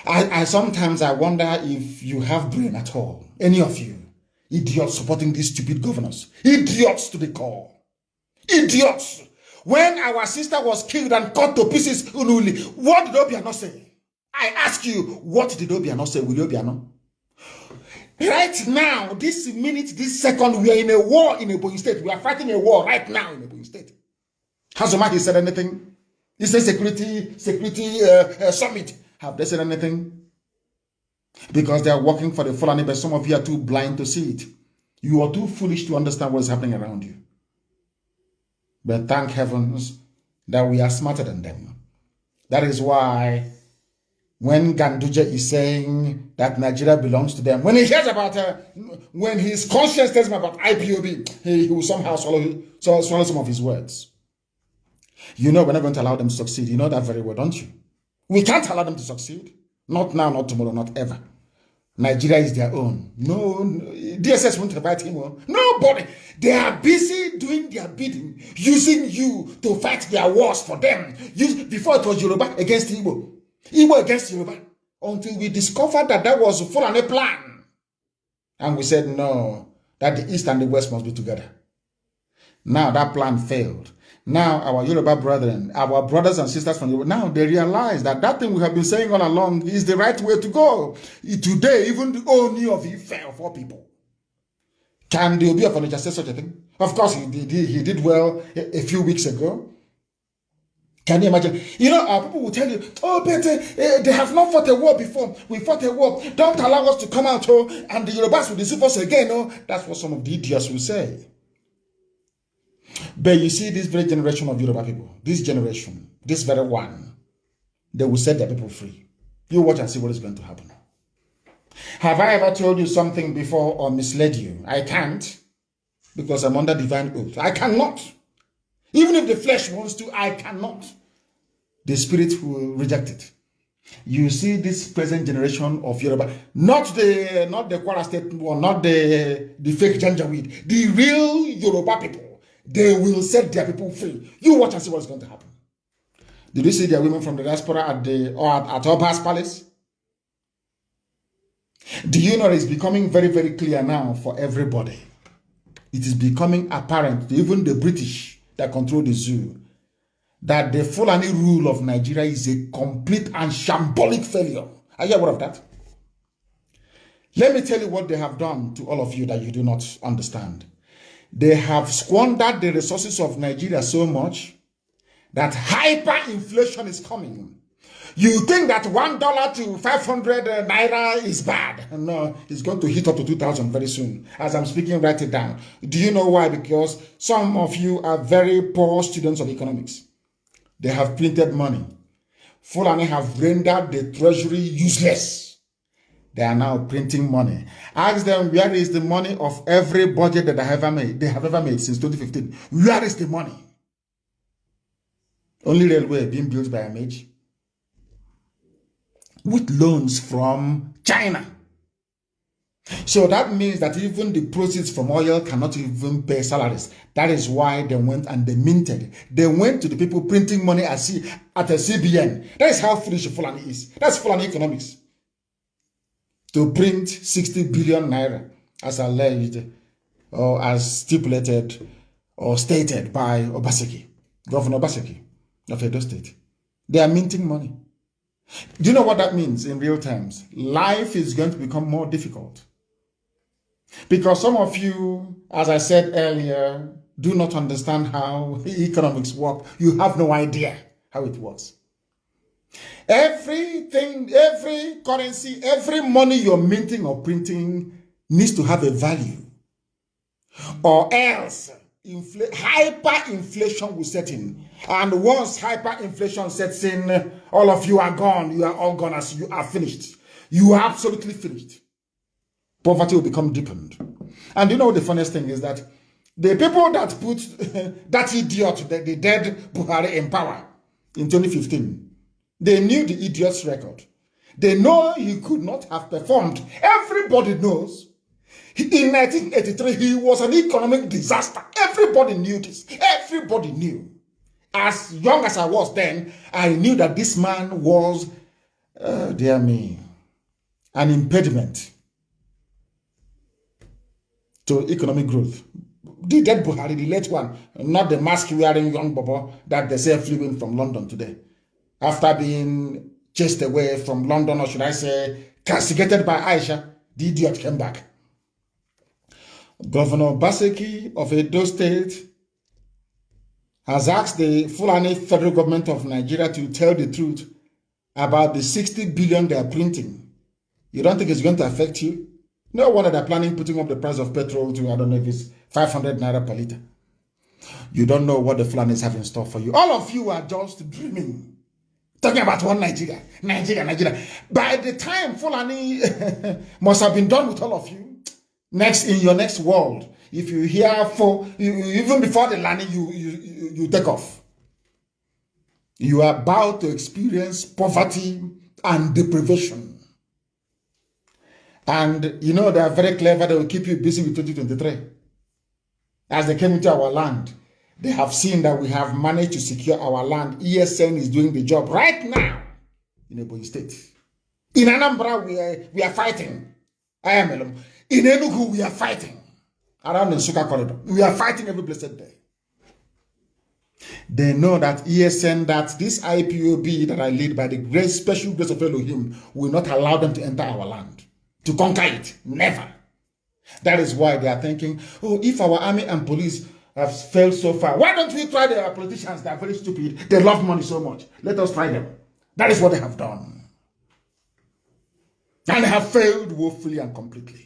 I sometimes wonder if you have brain at all. Any of you. Idiots supporting these stupid governors. Idiots to the core. Idiots. When our sister was killed and cut to pieces, what did Obiano say? I ask you, what did Obiano say? Will Obiano? Right now, this minute, this second, we are in a war in Ebonyi State. We are fighting a war right now in Ebonyi State. Has Omar said anything? Is a security summit. Have they said anything? Because they are working for the Fulani, but some of you are too blind to see it. You are too foolish to understand what is happening around you. But thank heavens that we are smarter than them. That is why when Ganduje is saying that Nigeria belongs to them, when he hears about when his conscience tells him about IPOB, he will somehow swallow some of his words. You know we're not going to allow them to succeed. You know that very well, don't you? We can't allow them to succeed. Not now, not tomorrow, not ever. Nigeria is their own. No, DSS won't invite him. Nobody. They are busy doing their bidding, using you to fight their wars for them. Before it was Yoruba against Igbo. Igbo against Yoruba. Until we discovered that was full on a plan. And we said, no, that the East and the West must be together. Now that plan failed. Now our Yoruba brethren, our brothers and sisters from Yoruba, now they realize that that thing we have been saying all along is the right way to go. Today, even the Oni of Ife of all people. Can the Obi of Onitsha say such a thing? Of course, he did well a few weeks ago. Can you imagine? You know, our people will tell you, oh, but they have not fought a war before. We fought a war. Don't allow us to come out, and the Yorubas will deceive us again. That's what some of the idiots will say. But you see, this very generation of Yoruba people, this generation, this very one, they will set their people free. You watch and see what is going to happen. Have I ever told you something before or misled you? I can't, because I'm under divine oath. I cannot. Even if the flesh wants to, I cannot. The spirit will reject it. You see this present generation of Yoruba, not the Kwara State one, not the fake Janjaweed, the real Yoruba people. They will set their people free. You watch and see what's going to happen. Did you see their women from the diaspora at Oba's palace? Do you know it's becoming very, very clear now for everybody? It is becoming apparent to even the British that control the zoo that the Fulani rule of Nigeria is a complete and shambolic failure. Are you aware of that? Let me tell you what they have done to all of you that you do not understand. They have squandered the resources of Nigeria so much that hyperinflation is coming. You think that $1 to 500 naira is bad? No, it's going to hit up to 2,000 very soon. As I'm speaking, write it down. Do you know why? Because some of you are very poor students of economics. They have printed money. Fulani have rendered the treasury useless. They are now printing money. Ask them, where is the money of every budget that they have ever made since 2015? Where is the money? Only railway being built by Amage. With loans from China. So that means that even the proceeds from oil cannot even pay salaries. That is why they went and they minted. They went to the people printing money at a CBN. That is how foolish Fulani is. That's Fulani economics. To print 60 billion naira as alleged or as stipulated or stated by Obaseki, Governor Obaseki of Edo State. They are minting money. Do you know what that means in real terms? Life is going to become more difficult. Because some of you, as I said earlier, do not understand how economics work. You have no idea how it works. Everything, every currency, every money you're minting or printing needs to have a value. Or else, hyperinflation will set in. And once hyperinflation sets in, all of you are gone. You are all gone as you are finished. You are absolutely finished. Poverty will become deepened. And you know the funniest thing is that the people that put that idiot, the dead Buhari in power in 2015, they knew the idiot's record. They know he could not have performed. Everybody knows. In 1983, he was an economic disaster. Everybody knew this. Everybody knew. As young as I was then, I knew that this man was, dear me, an impediment to economic growth. The dead Buhari, the late one, not the mask-wearing young bobo that they say flew in from London today. After being chased away from London, or should I say, castigated by Aisha, the idiot came back. Governor Obaseki of Edo State has asked the Fulani federal government of Nigeria to tell the truth about the 60 billion they are printing. You don't think it's going to affect you? No wonder they're planning putting up the price of petrol to, I don't know if it's 500 naira per liter. You don't know what the Fulanis have in store for you. All of you are just dreaming. Talking about one Nigeria. Nigeria. By the time Fulani must have been done with all of you, in your next world, if you hear even before the landing, you take off. You are about to experience poverty and deprivation. And you know they are very clever, they will keep you busy with 2023. As they came into our land, they have seen that we have managed to secure our land. ESN is doing the job right now in Ebonyi State. In Anambra, we are fighting. I am alone. In Enugu, we are fighting. Around the Nsukka corridor, we are fighting every blessed day. They know that ESN, that this IPOB that I lead by the great special grace of Elohim, will not allow them to enter our land, to conquer it. Never. That is why they are thinking, oh, if our army and police have failed so far, why don't we try the politicians? They are very stupid. They love money so much. Let us try them. That is what they have done. And they have failed woefully and completely.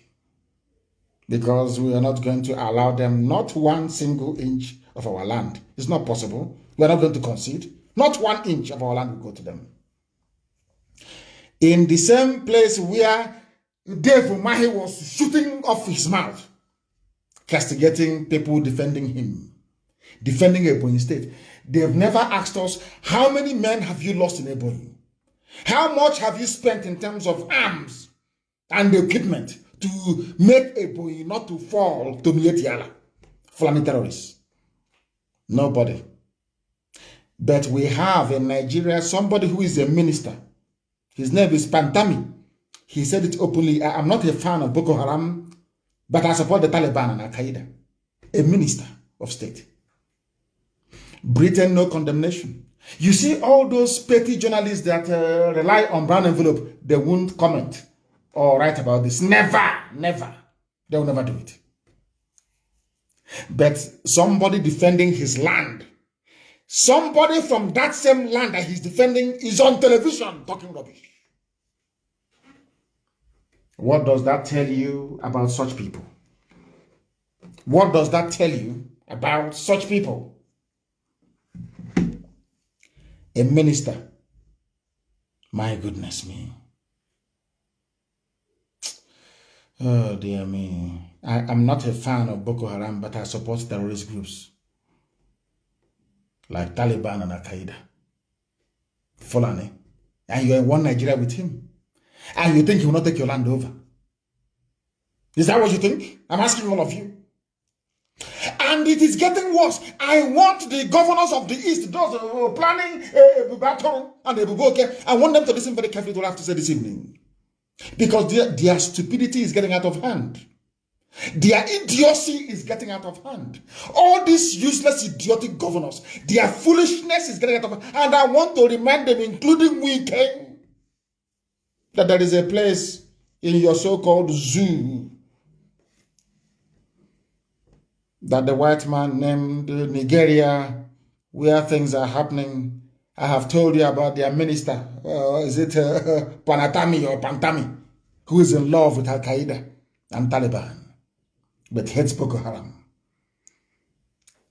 Because we are not going to allow them not 1 single inch of our land. It's not possible. We are not going to concede. Not 1 inch of our land will go to them. In the same place where Dave Umahi was shooting off his mouth, castigating people defending him, defending Ebonyi State. They've never asked us, how many men have you lost in Ebonyi? How much have you spent in terms of arms and equipment to make Ebonyi not to fall to Mietiala, Fulani terrorists? Nobody. But we have in Nigeria somebody who is a minister. His name is Pantami. He said it openly. I'm not a fan of Boko Haram, but I support the Taliban and Al-Qaeda. A minister of state. Britain, no condemnation. You see all those petty journalists that rely on brown envelope, they won't comment or write about this. Never, never. They will never do it. But somebody defending his land, somebody from that same land that he's defending is on television talking rubbish. What does that tell you about such people? What does that tell you about such people? A minister. My goodness me. Oh dear me. I'm not a fan of Boko Haram, but I support terrorist groups like Taliban and Al-Qaeda. Fulani. And you're in one Nigeria with him. And you think he will not take your land over? Is that what you think? I'm asking all of you. And it is getting worse. I want the governors of the East, those who are planning Battle and Ebuboke, I want them to listen very carefully to what I have to say this evening. Because their stupidity is getting out of hand. Their idiocy is getting out of hand. All these useless, idiotic governors, their foolishness is getting out of hand. And I want to remind them, including we, that there is a place in your so-called zoo that the white man named Nigeria, where things are happening. I have told you about their minister, is it Panatami or Pantami, who is in love with Al-Qaeda and Taliban, but hates Boko Haram.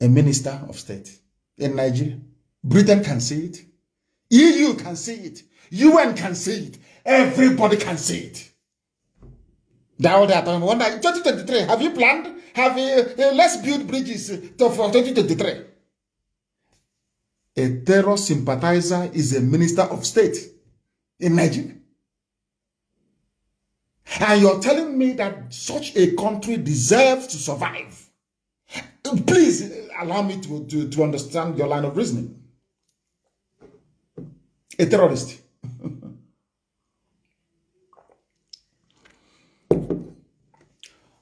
A minister of state in Nigeria. Britain can see it. EU can see it. UN can see it. Everybody can see it. Now that I wonder, 2023, have you planned? Let's build bridges for 2023. A terror sympathizer is a minister of state in Nigeria. And you're telling me that such a country deserves to survive. Please allow me to understand your line of reasoning. A terrorist.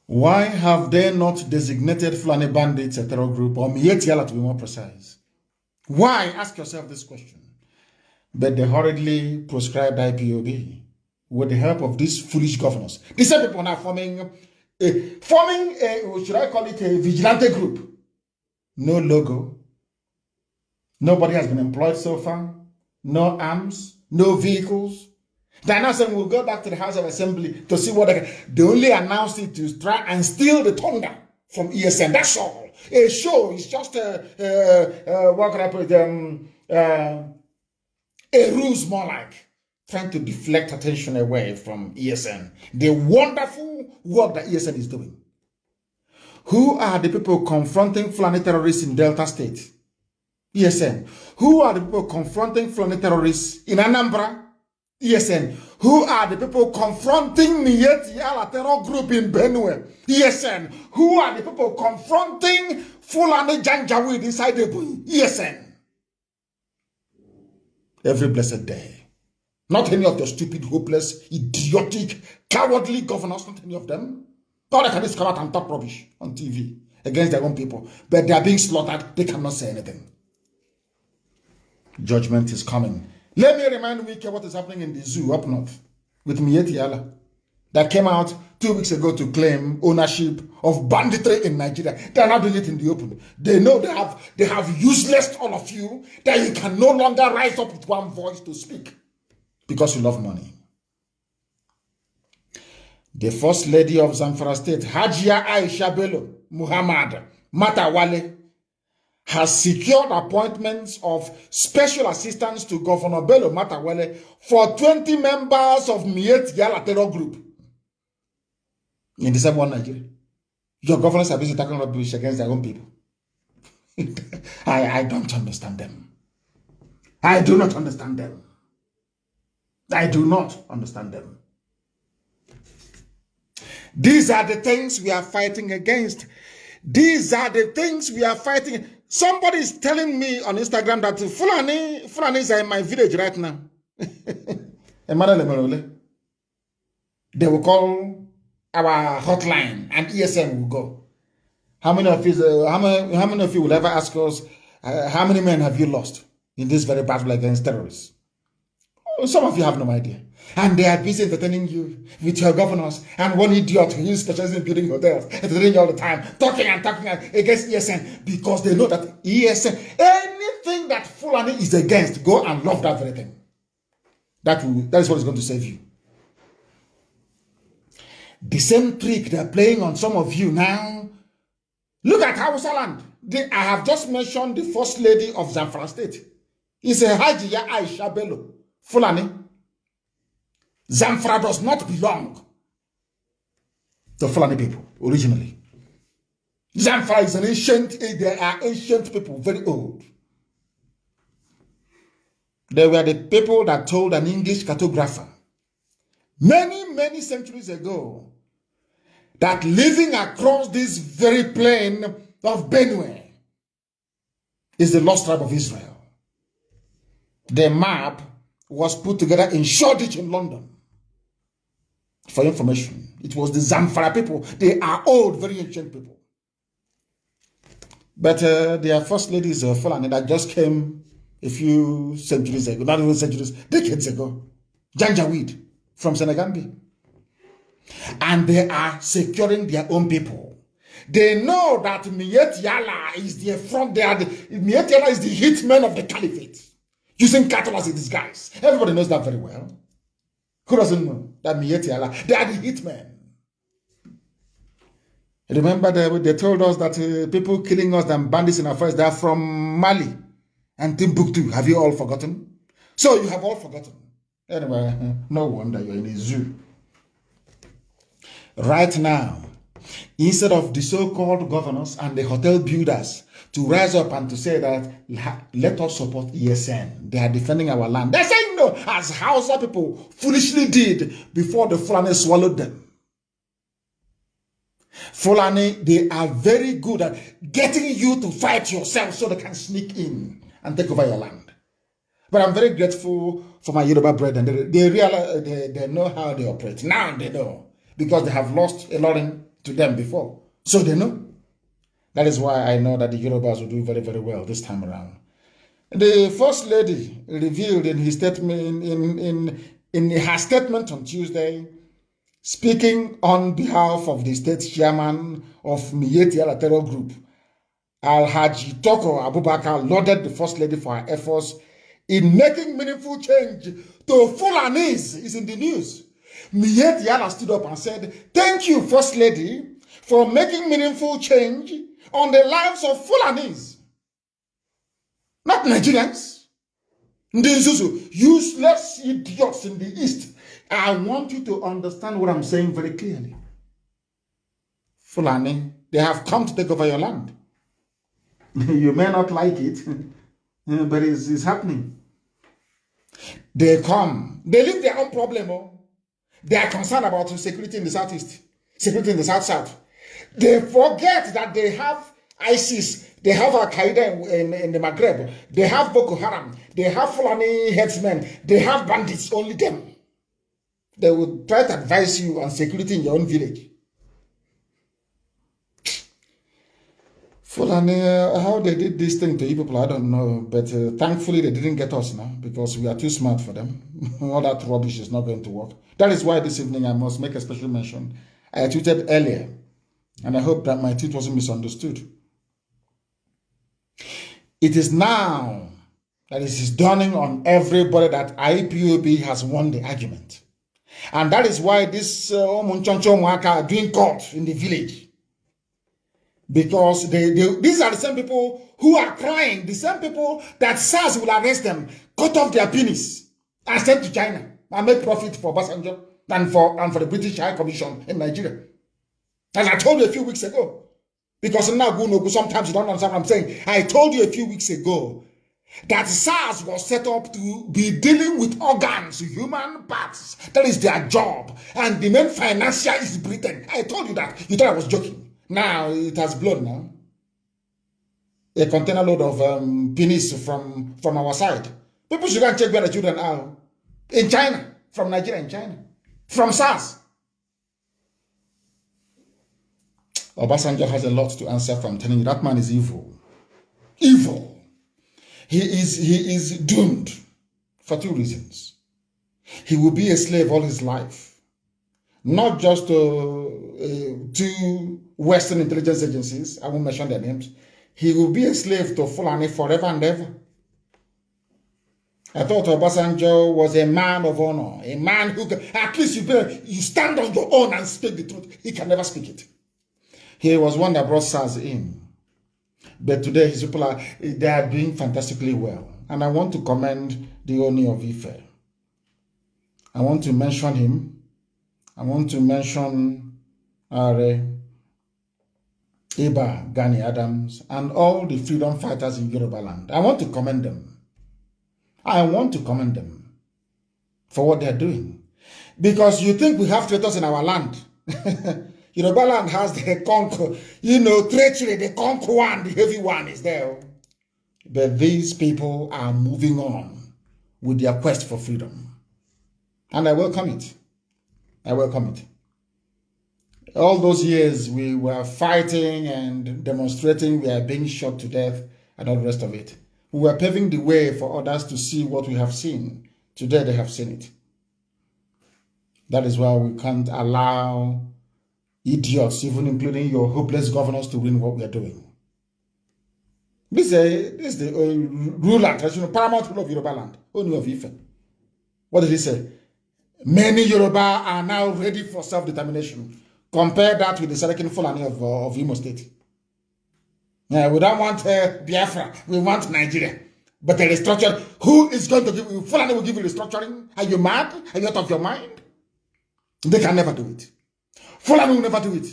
Why have they not designated Fulani bandits a terror group, or Mietiala to be more precise? Why? Ask yourself this question. But they hurriedly proscribed IPOB with the help of these foolish governors. These same people are forming a, should I call it a vigilante group? No logo. Nobody has been employed so far. No arms, no vehicles. They're now saying we'll go back to the House of Assembly to see what they only announced it to try and steal the thunder from ESN. That's all. A show is just what can I put a ruse more like, trying to deflect attention away from ESN. The wonderful work that ESN is doing. Who are the people confronting Fulani terrorists in Delta State? ESN. Who are the people confronting Fulani terrorists in Anambra? ESN. Who are the people confronting Miyetti Yala terror group in Benue? ESN. Who are the people confronting Fulani Janjaweed inside the Bui? ESN. Every blessed day. Not any of the stupid, hopeless, idiotic, cowardly governors, not any of them. All they can do is come out and talk rubbish on TV against their own people. But they are being slaughtered, they cannot say anything. Judgment is coming. Let me remind Wike what is happening in the zoo up north with Miyetti Yala that came out 2 weeks ago to claim ownership of banditry in Nigeria. They are not doing it in the open. They know they have useless all of you, that you can no longer rise up with one voice to speak because you love money. The First Lady of Zamfara State, Hajia Aisha Bello Muhammad Matawale, has secured appointments of special assistants to Governor Bello Matawale for 20 members of Miyetti Yala terror group in the same one Nigeria. Your governors are busy talking rubbish against their own people. I don't understand them. I do not understand them. I do not understand them. These are the things we are fighting against. These are the things we are fighting. Somebody is telling me on Instagram that Fulanis are in my village right now. They will call our hotline and ESM will go. How many of you will ever ask us, how many men have you lost in this very battle against terrorists? Some of you have no idea. And they are busy entertaining you with your governors and one idiot who is specializing in building hotels, entertaining you all the time, talking against ESN, because they know that ESN, anything that Fulani is against, go and love that very thing. That is what is going to save you. The same trick they're playing on some of you now. Look at Hausa land. I have just mentioned the First Lady of Zamfara State. It's a Hajiya Aisha Bello Fulani. Zamfara does not belong to Fulani people originally. Zamfara is an they are ancient people, very old. They were the people that told an English cartographer many centuries ago that living across this very plain of Benue is the lost tribe of Israel. The map was put together in Shoreditch in London. For information, it was the Zamfara people. They are old, very ancient people. But their first lady is Fulani that just came a few centuries ago, not even centuries, decades ago. Janjaweed from Senegambia. And they are securing their own people. They know that Miyetti Yala is the front, Miyetti Yala is the hitman of the caliphate, using cattle as a disguise. Everybody knows that very well. Who doesn't know that Miyetti Yala, they are the hitmen. Remember they told us that people killing us and bandits in our forest, they are from Mali and Timbuktu. Have you all forgotten? So you have all forgotten. Anyway, no wonder you're in a zoo. Right now, instead of the so-called governors and the hotel builders to rise up and to say that let us support ESN, they are defending our land. They're saying no, as Hausa people foolishly did before the Fulani swallowed them. Fulani, they are very good at getting you to fight yourself so they can sneak in and take over your land. But I'm very grateful for my Yoruba brethren. They realize they know how they operate. Now they know, because they have lost a lot to them before. So they know. That is why I know that the Yorubas will do very, very well this time around. The First Lady revealed in his statement, in her statement on Tuesday, speaking on behalf of the state chairman of Miyetti Yala Terror Group, Alhaji Toko Abubakar, lauded the First Lady for her efforts in making meaningful change to Fulanis. Is in the news. Miyetti Yala stood up and said, "Thank you, First Lady, for making meaningful change on the lives of Fulanis, not Nigerians. Useless idiots in the East. I want you to understand what I'm saying very clearly. Fulani, they have come to take over your land. You may not like it, but it's happening. They come. They leave their own problem. Oh. They are concerned about security in the southeast, security in the south-south. They forget that they have ISIS, they have Al-Qaeda in the Maghreb, they have Boko Haram, they have Fulani headsmen, they have bandits, only them. They will try to advise you on security in your own village. Fulani, how they did this thing to you people, I don't know. But thankfully, they didn't get us now because we are too smart for them. All that rubbish is not going to work. That is why this evening I must make a special mention. I tweeted earlier, and I hope that my tweet wasn't misunderstood. It is now that it is dawning on everybody that IPOB has won the argument. And that is why this Omunchoncho Mwaka are doing court in the village. Because these are the same people who are crying, the same people that SARS will arrest them, cut off their penis, and send to China and make profit for Obasanjo and for the British High Commission in Nigeria. As I told you a few weeks ago. Because now sometimes you don't understand what I'm saying. I told you a few weeks ago that SARS was set up to be dealing with organs, human parts. That is their job. And the main financier is Britain. I told you that. You thought I was joking. Now it has blown now. A container load of penis from our side. People should go and check where the children are. In China. From Nigeria in China. From SARS. Obasanjo has a lot to answer for. I'm telling you, that man is evil. Evil. He is doomed for two reasons. He will be a slave all his life. Not just to Western intelligence agencies, I won't mention their names. He will be a slave to Fulani forever and ever. I thought Obasanjo was a man of honor, a man who, at least you stand on your own and speak the truth. He can never speak it. He was one that brought SARS in. But today his people they are doing fantastically well. And I want to commend the Oni of Ife. I want to mention him. I want to mention Iba Gani Adams and all the freedom fighters in Yoruba land. I want to commend them. I want to commend them for what they're doing. Because you think we have traitors in our land. Yoruba land has the conquer, treachery, the conquer one, the heavy one is there. But these people are moving on with their quest for freedom. And I welcome it. I welcome it. All those years we were fighting and demonstrating, we are being shot to death and all the rest of it. We were paving the way for others to see what we have seen. Today they have seen it. That is why we can't allow idiots, even including your hopeless governors, to win what we are doing. This is the ruler, traditional paramount rule of Yoruba land, Oni of Ife. What did he say? Many Yoruba are now ready for self-determination. Compare that with the Sarakin Fulani of Imo State. Yeah, we don't want Biafra, we want Nigeria. But the restructure, who is going to give you? Fulani will give you restructuring? Are you mad? Are you out of your mind? They can never do it. Fulani will never do it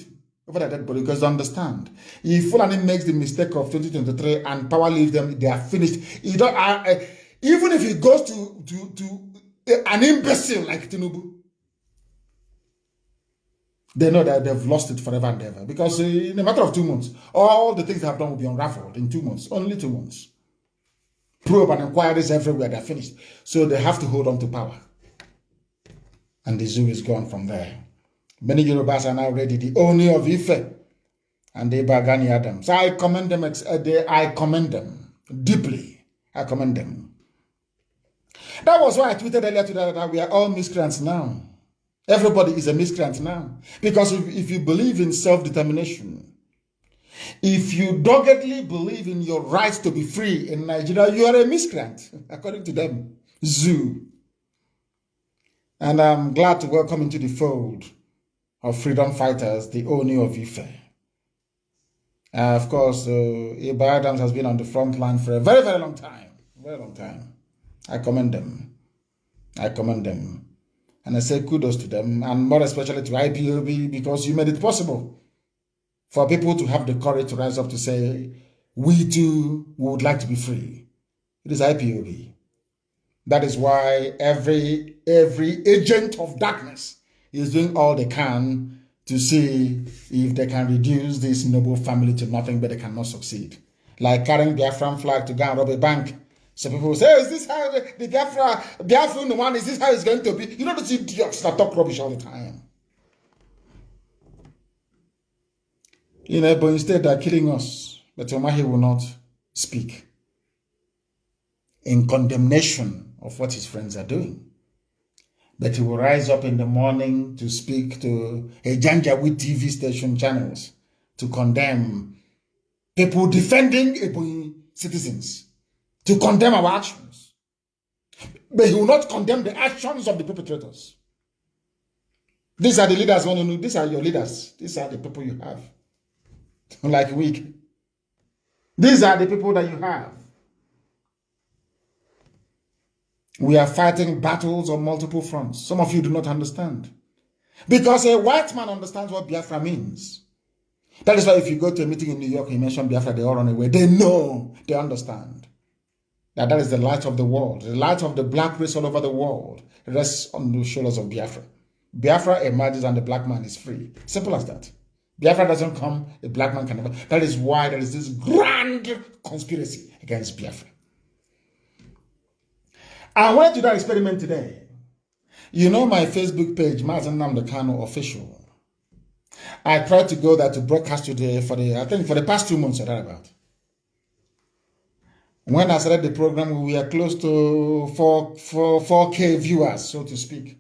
over that dead body, because understand, if Fulani makes the mistake of 2023 and power leaves them, they are finished. Even if he goes to an imbecile like Tinubu, they know that they've lost it forever and ever. Because in a matter of 2 months, all the things they have done will be unraveled in 2 months, only 2 months. Probe and inquiries everywhere, they're finished. So they have to hold on to power. And the zoo is gone from there. Many Yorubas are now ready. The Oni of Ife and the Gani Adams. I commend them. I commend them deeply. I commend them. That was why I tweeted earlier today that we are all miscreants now. Everybody is a miscreant now. Because if you believe in self-determination, if you doggedly believe in your right to be free in Nigeria, you are a miscreant, according to them. Zoo. And I'm glad to welcome into the fold of freedom fighters, the Oni of Ife. Of course, Iba Adams has been on the front line for a very, very long time. Very long time. I commend them. I commend them. And I say kudos to them, and more especially to IPOB, because you made it possible for people to have the courage to rise up to say, we too would like to be free. It is IPOB. That is why every agent of darkness is doing all they can to see if they can reduce this noble family to nothing, but they cannot succeed. Like carrying Biafran flag to go and rob a bank. So people will say, oh, is this how the Biafran one, is this how it's going to be? You know those idiots that talk rubbish all the time. You know, but instead they're killing us. But Omahi will not speak in condemnation of what his friends are doing. But he will rise up in the morning to speak to a Janjaweed TV station channels to condemn people defending Ebonyi citizens, to condemn our actions. But he will not condemn the actions of the perpetrators. These are the leaders. These are your leaders. These are the people you have. Like weak. These are the people that you have. We are fighting battles on multiple fronts. Some of you do not understand. Because a white man understands what Biafra means. That is why if you go to a meeting in New York and you mention Biafra, they all run away. They know, they understand. That is the light of the world. The light of the black race all over the world rests on the shoulders of Biafra. Biafra emerges and the black man is free. Simple as that. Biafra doesn't come, the black man can never. That is why there is this grand conspiracy against Biafra. I went to that experiment today. You know my Facebook page, Mazi Nnamdi Kanu Official. I tried to go there to broadcast today for the past 2 months or thereabout. When I started the program, we were close to 4K viewers, so to speak.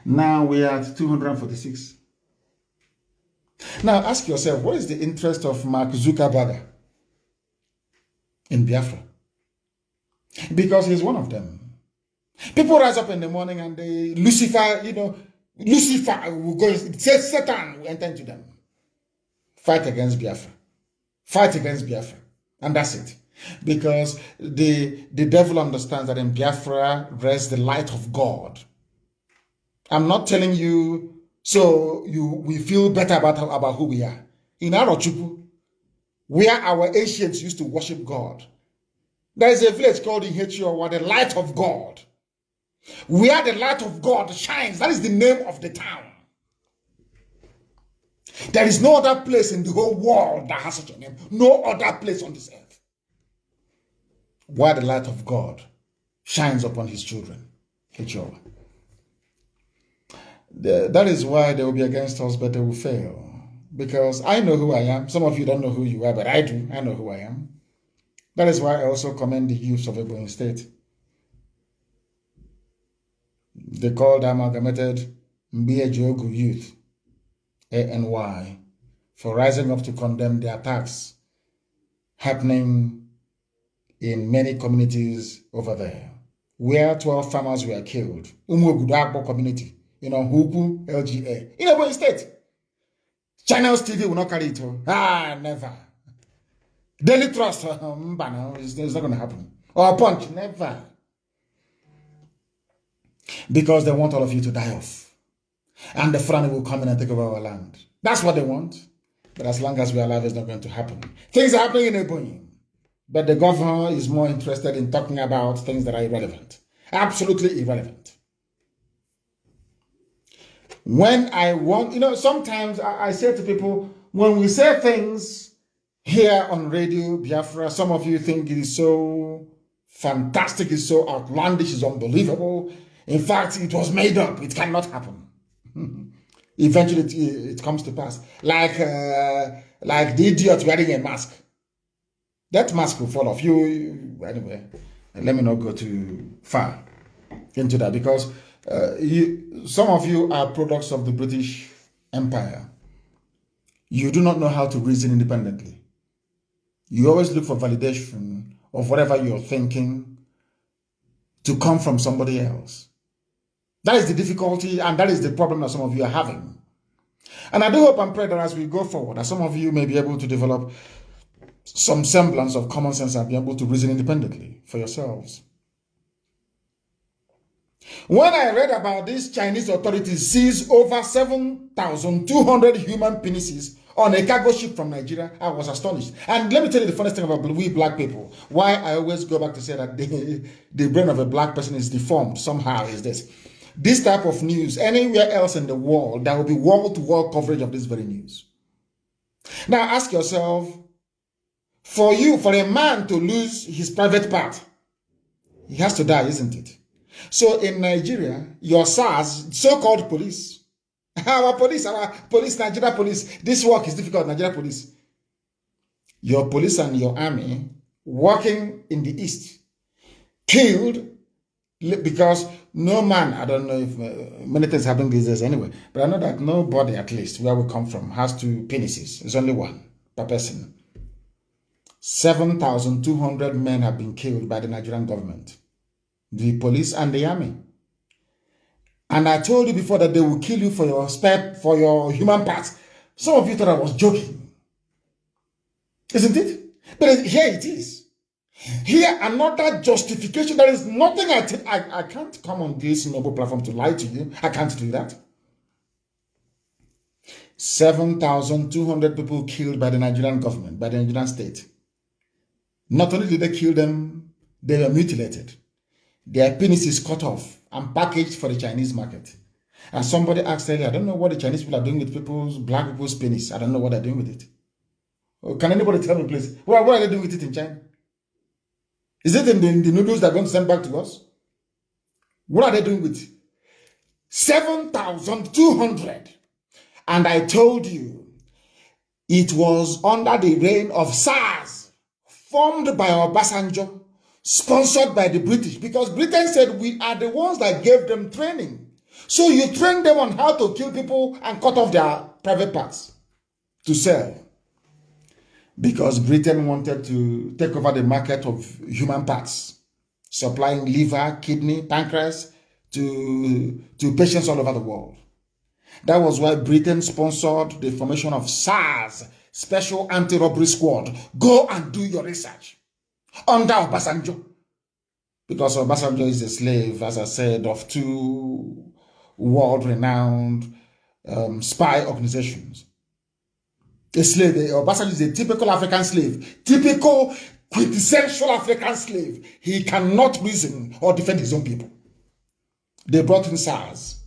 Now we are at 246. Now ask yourself, what is the interest of Mark Zuckerberg in Biafra? Because he's one of them. People rise up in the morning and Lucifer will go, Satan will enter into them. Fight against Biafra. Fight against Biafra. And that's it. Because the devil understands that in Biafra rests the light of God. I'm not telling you so we feel better about who we are. In Arochukwu, where our ancients used to worship God, there is a village called Ihechiwa, where the light of God, where the light of God shines. That is the name of the town. There is no other place in the whole world that has such a name. No other place on this earth. Where the light of God shines upon his children. Ihechiwa. That is why they will be against us, but they will fail. Because I know who I am. Some of you don't know who you are, but I do. I know who I am. That is why I also commend the youths of Ebonyi State. They called amalgamated Mbiejogu Youth, ANY, for rising up to condemn the attacks happening in many communities over there, where 12 farmers were killed. Umwegudagbo community, Huku, LGA, in Ebonyi State. Channels TV will not carry it. Never. Daily Trust, it's not going to happen. Or Punch, never. Because they want all of you to die off. And the Fulani will come in and take over our land. That's what they want. But as long as we are alive, it's not going to happen. Things are happening in Ebonyi. But the governor is more interested in talking about things that are irrelevant. Absolutely irrelevant. When I want, sometimes I say to people, when we say things here on Radio Biafra, some of you think it is so fantastic, it's so outlandish, it's unbelievable. In fact, it was made up. It cannot happen. Eventually, it comes to pass. Like the idiot wearing a mask. That mask will fall off. Anyway, let me not go too far into that, because some of you are products of the British Empire. You do not know how to reason independently. You always look for validation of whatever you're thinking to come from somebody else. That is the difficulty, and that is the problem that some of you are having. And I do hope and pray that as we go forward, that some of you may be able to develop some semblance of common sense and be able to reason independently for yourselves. When I read about these Chinese authorities seize over 7,200 human penises on a cargo ship from Nigeria. I was astonished. And let me tell you the funniest thing about we black people. Why I always go back to say that the brain of a black person is deformed somehow is this. This type of news, anywhere else in the world, there will be wall-to-wall coverage of this very news. Now ask yourself, for a man to lose his private part, he has to die, isn't it? So in Nigeria, your SARS, so-called police, our police, Nigeria police, this work is difficult, Nigeria police. Your police and your army working in the East, killed because no man, I don't know if many things happen these days anyway, but I know that nobody, at least where we come from, has two penises. It's only one per person. 7,200 men have been killed by the Nigerian government, the police and the army. And I told you before that they will kill you for your human parts. Some of you thought I was joking. Isn't it? But here it is. Here, another justification. There is nothing I can't come on this noble platform to lie to you. I can't do that. 7,200 people killed by the Nigerian government, by the Nigerian state. Not only did they kill them, they were mutilated. Their penises cut off and packaged for the Chinese market. And somebody asked earlier, I don't know what the Chinese people are doing with black people's penis. I don't know what they're doing with it. Can anybody tell me, please? What are they doing with it in China? Is it in the noodles they're going to send back to us? What are they doing with it? 7,200. And I told you, it was under the reign of SARS, formed by Obasanjo, sponsored by the British, because Britain said we are the ones that gave them training. So you train them on how to kill people and cut off their private parts to sell. Because Britain wanted to take over the market of human parts, supplying liver, kidney, pancreas to patients all over the world. That was why Britain sponsored the formation of SARS, Special Anti-Robbery Squad. Go and do your research under Obasanjo. Because Obasanjo is a slave, as I said, of two world-renowned spy organizations. A slave, Obasanjo is a typical African slave, typical quintessential African slave. He cannot reason or defend his own people. They brought in SARS.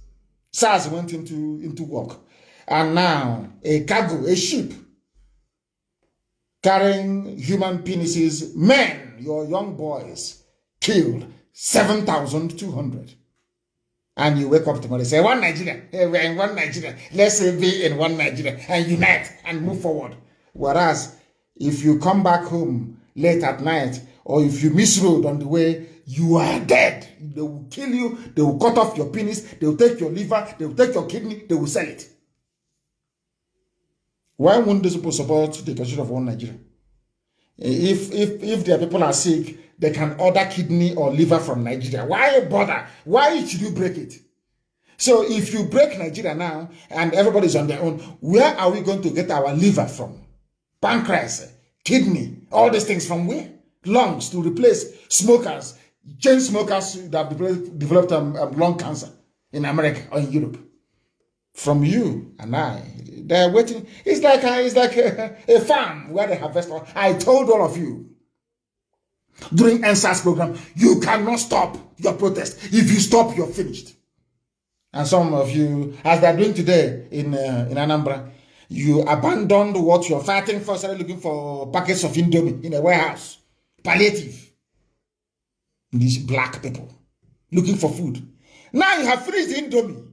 SARS went into work. And now a cargo, a ship, carrying human penises, men, your young boys, killed 7,200. And you wake up tomorrow and say, one Nigeria, hey, we're in one Nigeria. Let's be in one Nigeria and unite and move forward. Whereas, if you come back home late at night, or if you miss road on the way, you are dead. They will kill you, they will cut off your penis, they will take your liver, they will take your kidney, they will sell it. Why wouldn't these people support the constitution of one Nigeria? If their people are sick, they can order kidney or liver from Nigeria. Why bother? Why should you break it? So if you break Nigeria now and everybody's on their own, where are we going to get our liver from? Pancreas, kidney, all these things from where? Lungs to replace smokers, chain smokers that have developed lung cancer in America or in Europe. From you and I, they're waiting. It's like a farm where they harvest. I told all of you during NSAS program, you cannot stop your protest. If you stop, you're finished. And some of you, as they're doing today in Anambra, you abandoned what you're fighting for, started looking for packets of Indomie in a warehouse. Palliative. These black people looking for food. Now you have finished the Indomie.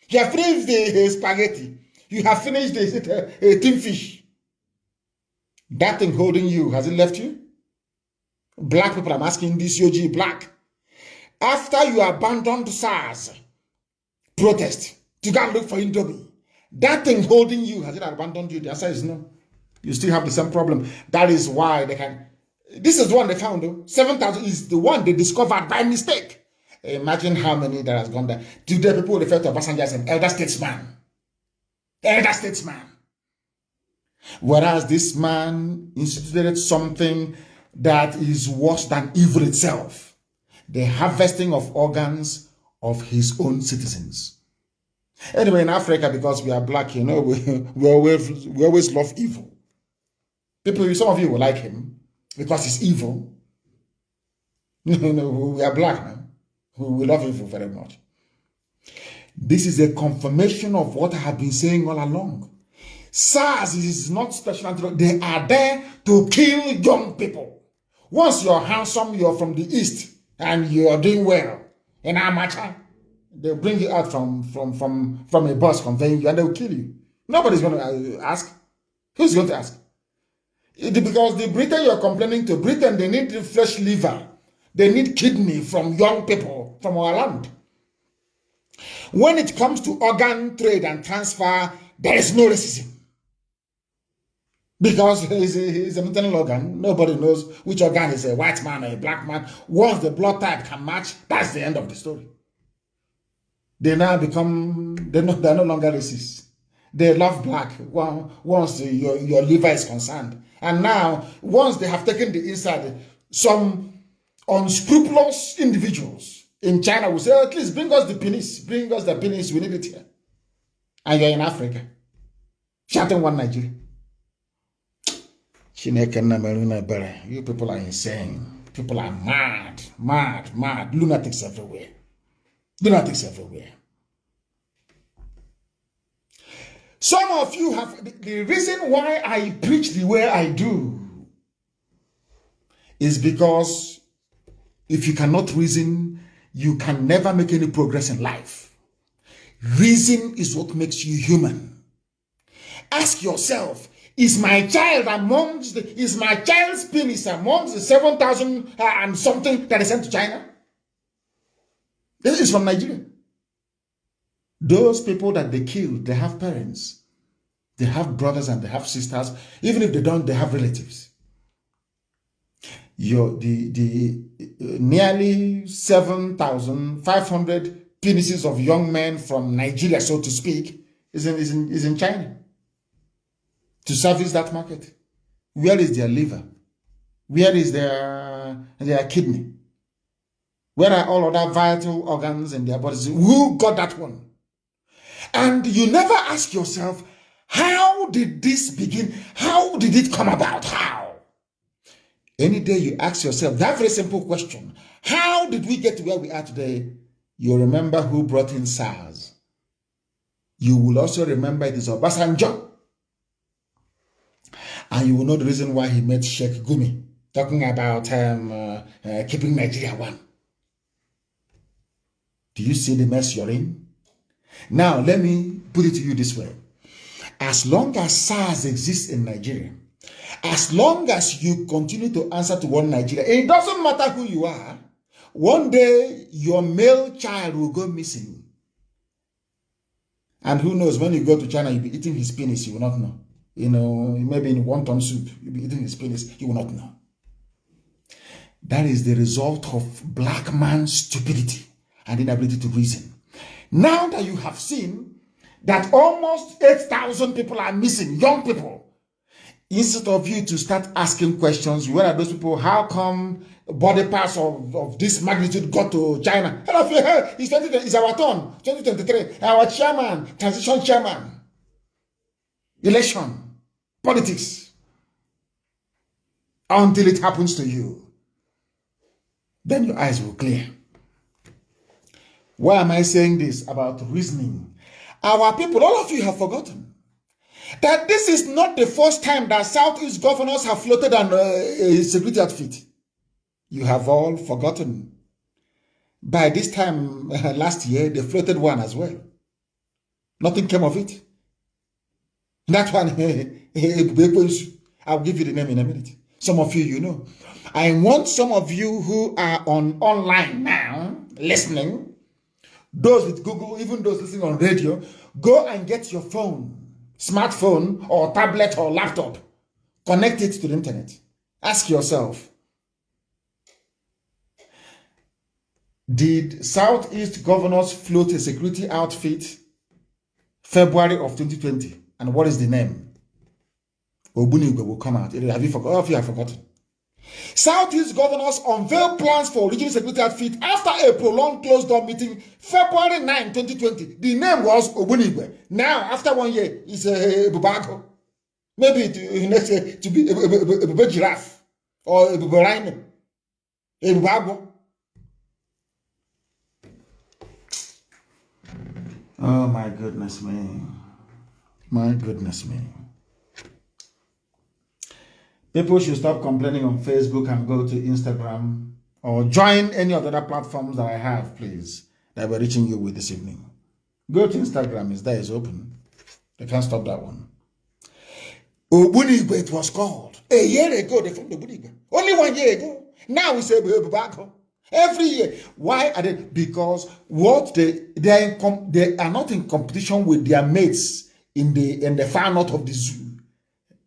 You have finished the spaghetti. You have finished the tin fish. That thing holding you, has it left you? Black people, I'm asking this, UG black. After you abandoned SARS protest to go and look for Indomie, that thing holding you, has it abandoned you? The answer is no. You still have the same problem. That is why they can. This is the one they found, though. 7,000 is the one they discovered by mistake. Imagine how many that has gone there. Today, people refer to Obasanjo as an elder statesman. Elder statesman. Whereas this man instituted something that is worse than evil itself. The harvesting of organs of his own citizens. Anyway, in Africa, because we are black, you know, we always love evil. People, some of you will like him because he's evil. You know, we are black, man. We love evil very much. This is a confirmation of what I have been saying all along. SARS is not special. They are there to kill young people. Once you're handsome, you're from the East, and you're doing well in Amacha, they'll bring you out from a bus conveying you, and they'll kill you. Nobody's going to ask. Who's going to ask? Because the Britain you're complaining to, Britain, they need fresh liver. They need kidney from young people from our land. When it comes to organ trade and transfer, there is no racism. Because it's a maternal organ. Nobody knows which organ is a white man or a black man. Once the blood type can match, that's the end of the story. They now become, they're no longer racist. They love black once your liver is concerned. And now, once they have taken the inside, some unscrupulous individuals in China will say, oh, please bring us the penis. Bring us the penis. We need it here. And you're in Africa. Shouting one Nigeria. You people are insane. People are mad. Lunatics everywhere. Some of you have, the reason why I preach the way I do is because if you cannot reason, you can never make any progress in life. Reason is what makes you human. Ask yourself, is my child's penis amongst the 7,000 and something that is sent to China? This is from Nigeria. Those people that they killed, they have parents. They have brothers and they have sisters. Even if they don't, they have relatives. The nearly 7,500 penises of young men from Nigeria, so to speak, is in China. To service that market. Where is their liver? Where is their kidney? Where are all other vital organs in their bodies? Who got that one? And you never ask yourself, how did this begin? How did it come about? How? Any day you ask yourself that very simple question, how did we get to where we are today? You remember who brought in SARS. You will also remember it is Obasanjo. And you will know the reason why he met Sheikh Gumi, talking about keeping Nigeria one. Do you see the mess you're in? Now, let me put it to you this way. As long as SARS exists in Nigeria, as long as you continue to answer to one Nigeria, it doesn't matter who you are, one day your male child will go missing. And who knows, when you go to China, you'll be eating his penis, you will not know. You know, maybe in wonton soup, you'll be eating his penis, you will not know. That is the result of black man's stupidity and inability to reason. Now that you have seen that almost 8,000 people are missing, young people, instead of you to start asking questions, where are those people? How come body parts of this magnitude got to China? It's our turn, 2023. Our chairman, transition chairman, election, politics. Until it happens to you, then your eyes will clear. Why am I saying this about reasoning? Our people, all of you have forgotten that this is not the first time that Southeast governors have floated on a security outfit. You have all forgotten. By this time last year, they floated one as well. Nothing came of it. That one, I'll give you the name in a minute. Some of you, you know. I want some of you who are online now, listening, those with Google, even those listening on radio, go and get your phone, smartphone or tablet or laptop. Connect it to the internet. Ask yourself, did Southeast governors float a security outfit February of 2020? And what is the name? Obunigwe will come out. Have you forgotten? All of you have forgotten. Southeast governors unveil plans for regional security outfit after a prolonged closed-door meeting February 9, 2020. The name was Ogbunigwe. Now, after 1 year, it's a Bubago. Maybe it to be a giraffe or a rhino. A Bubago. Oh, my goodness me. My goodness me. People should stop complaining on Facebook and go to Instagram or join any of the other platforms that I have, please, that we're reaching you with this evening. Go to Instagram, it's open. They can't stop that one. Ogbunigwe, it was called. A year ago, they formed Ogbunigwe. Only 1 year ago. Now we say Bubago. Every year. Why are they? Because what they are not in competition with their mates in the far north of the zoo.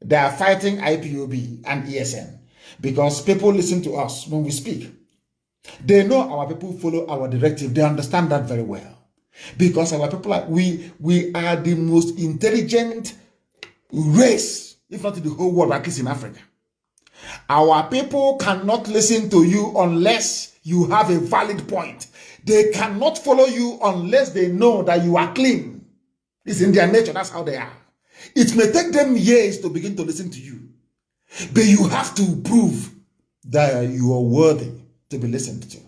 They are fighting IPOB and ESN because people listen to us when we speak. They know our people follow our directive. They understand that very well because our people we are the most intelligent race, if not in the whole world, at least in Africa. Our people cannot listen to you unless you have a valid point. They cannot follow you unless they know that you are clean. It's in their nature. That's how they are. It may take them years to begin to listen to you, but you have to prove that you are worthy to be listened to.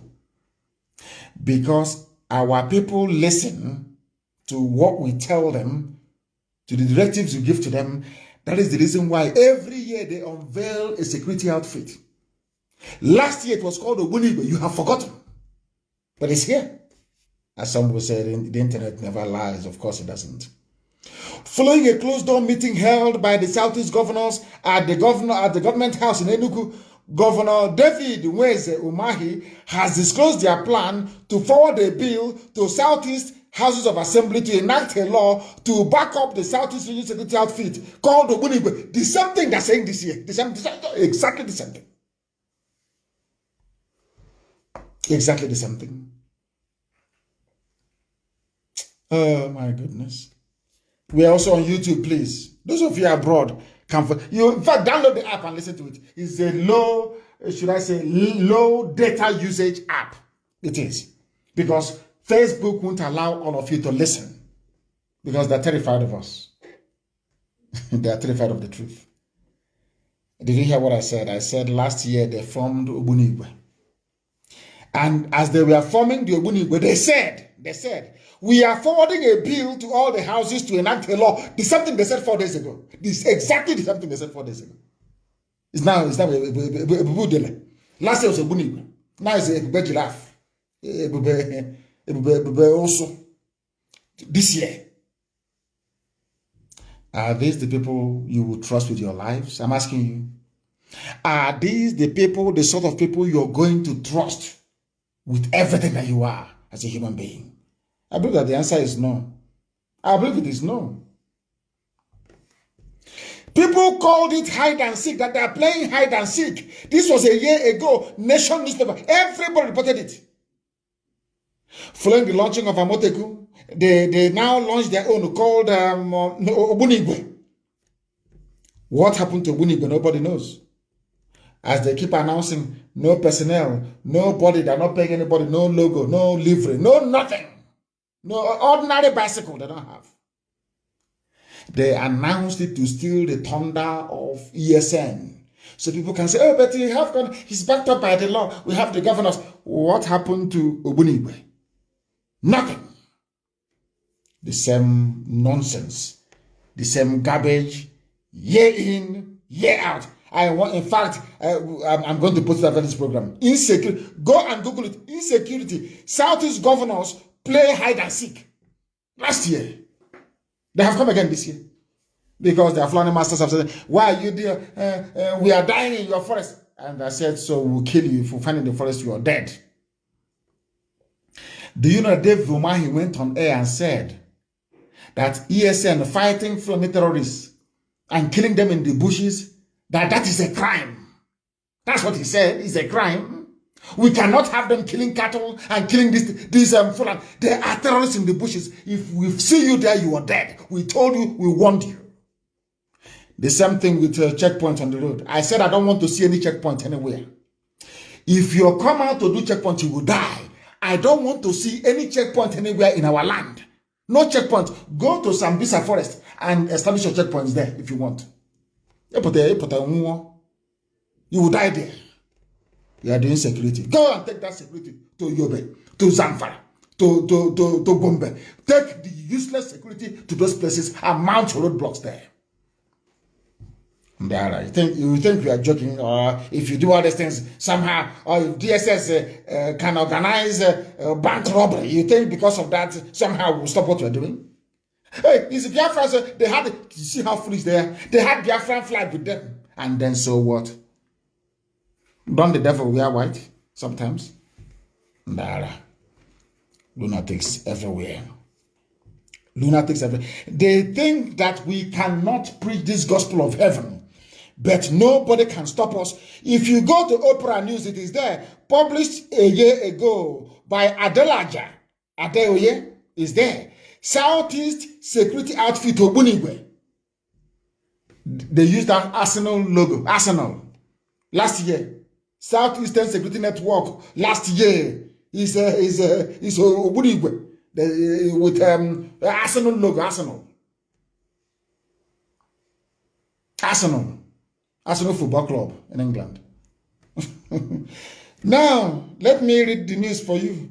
Because our people listen to what we tell them, to the directives we give to them. That is the reason why every year they unveil a security outfit. Last year it was called Ogbunigwe. You have forgotten. But it's here. As some will say, the internet never lies. Of course it doesn't. Following a closed-door meeting held by the Southeast governors at the government house in Enugu, Governor David Nweze Umahi has disclosed their plan to forward a bill to Southeast Houses of Assembly to enact a law to back up the Southeast Regional Security Outfit called Ogbunigwe. The same thing they're saying this year. Exactly the same thing. Exactly the same thing. Oh my goodness. We are also on YouTube, please. Those of you abroad, in fact, download the app and listen to it. It's a low, should I say, low data usage app. It is. Because Facebook won't allow all of you to listen. Because they're terrified of us. They are terrified of the truth. Did you hear what I said? I said last year they formed Ogbunigwe. And as they were forming the Ogbunigwe, they said, we are forwarding a bill to all the houses to enact a law. The same thing they said 4 days ago. This exactly the same thing they said 4 days ago. It's now a Budele. Last year was a Ogbunigwe. Now it's a giraffe. Also. This year. Are these the people you will trust with your lives? I'm asking you. Are these the people, the sort of people you're going to trust with everything that you are as a human being? I believe that the answer is no. I believe it is no. People called it hide and seek, that they are playing hide and seek. This was a year ago. Nation newspaper. Everybody reported it. Following the launching of Amoteku, they now launched their own called Ogbunigwe. What happened to Ogbunigwe? Nobody knows. As they keep announcing, no personnel, nobody, they're not paying anybody, no logo, no livery, no nothing. No ordinary bicycle they don't have. They announced it to steal the thunder of ESN. So people can say, oh, but he's backed up by the law. We have the governors. What happened to Ogbunigwe? Nothing. The same nonsense. The same garbage. Year in, year out. In fact, I'm going to put it over this program. Insecurity. Go and Google it. Insecurity. Southeast governors play hide and seek. Last year. They have come again this year. Because their flying masters have said, why are you there? We are dying in your forest. And I said, so we'll kill you. If we find in the forest, you are dead. Do you know that David Umahi went on air and said that ESN fighting from terrorists and killing them in the bushes, that is a crime. That's what he said, it's a crime. We cannot have them killing cattle and killing these Fulani. They are terrorists in the bushes. If we see you there, you are dead. We told you, we warned you. The same thing with checkpoints on the road. I said I don't want to see any checkpoint anywhere. If you come out to do checkpoint, you will die. I don't want to see any checkpoint anywhere in our land. No checkpoint. Go to Sambisa Forest and establish your checkpoints there if you want. You will die there. You are doing security. Go and take that security to Yobe, to Zamfara, to Gombe. Take the useless security to those places and mount roadblocks there. You think we are joking, or if you do all these things somehow, or if DSS can organize bank robbery, you think because of that somehow we'll stop what we're doing? Hey, it's Biafra, they had, you see how foolish they are? They had Biafran flag with them. And then so what? Don't the devil wear white sometimes? Lunatics everywhere. Lunatics everywhere. They think that we cannot preach this gospel of heaven. But nobody can stop us. If you go to Oprah News, it is there. Published a year ago by Adelaja Adeoye is there. Southeast Security Outfit Obunigwe. They used that Arsenal logo. Arsenal. Last year. Southeastern Security Network. Last year is Obunigwe. With Arsenal logo. Arsenal Football Club in England. Now, let me read the news for you.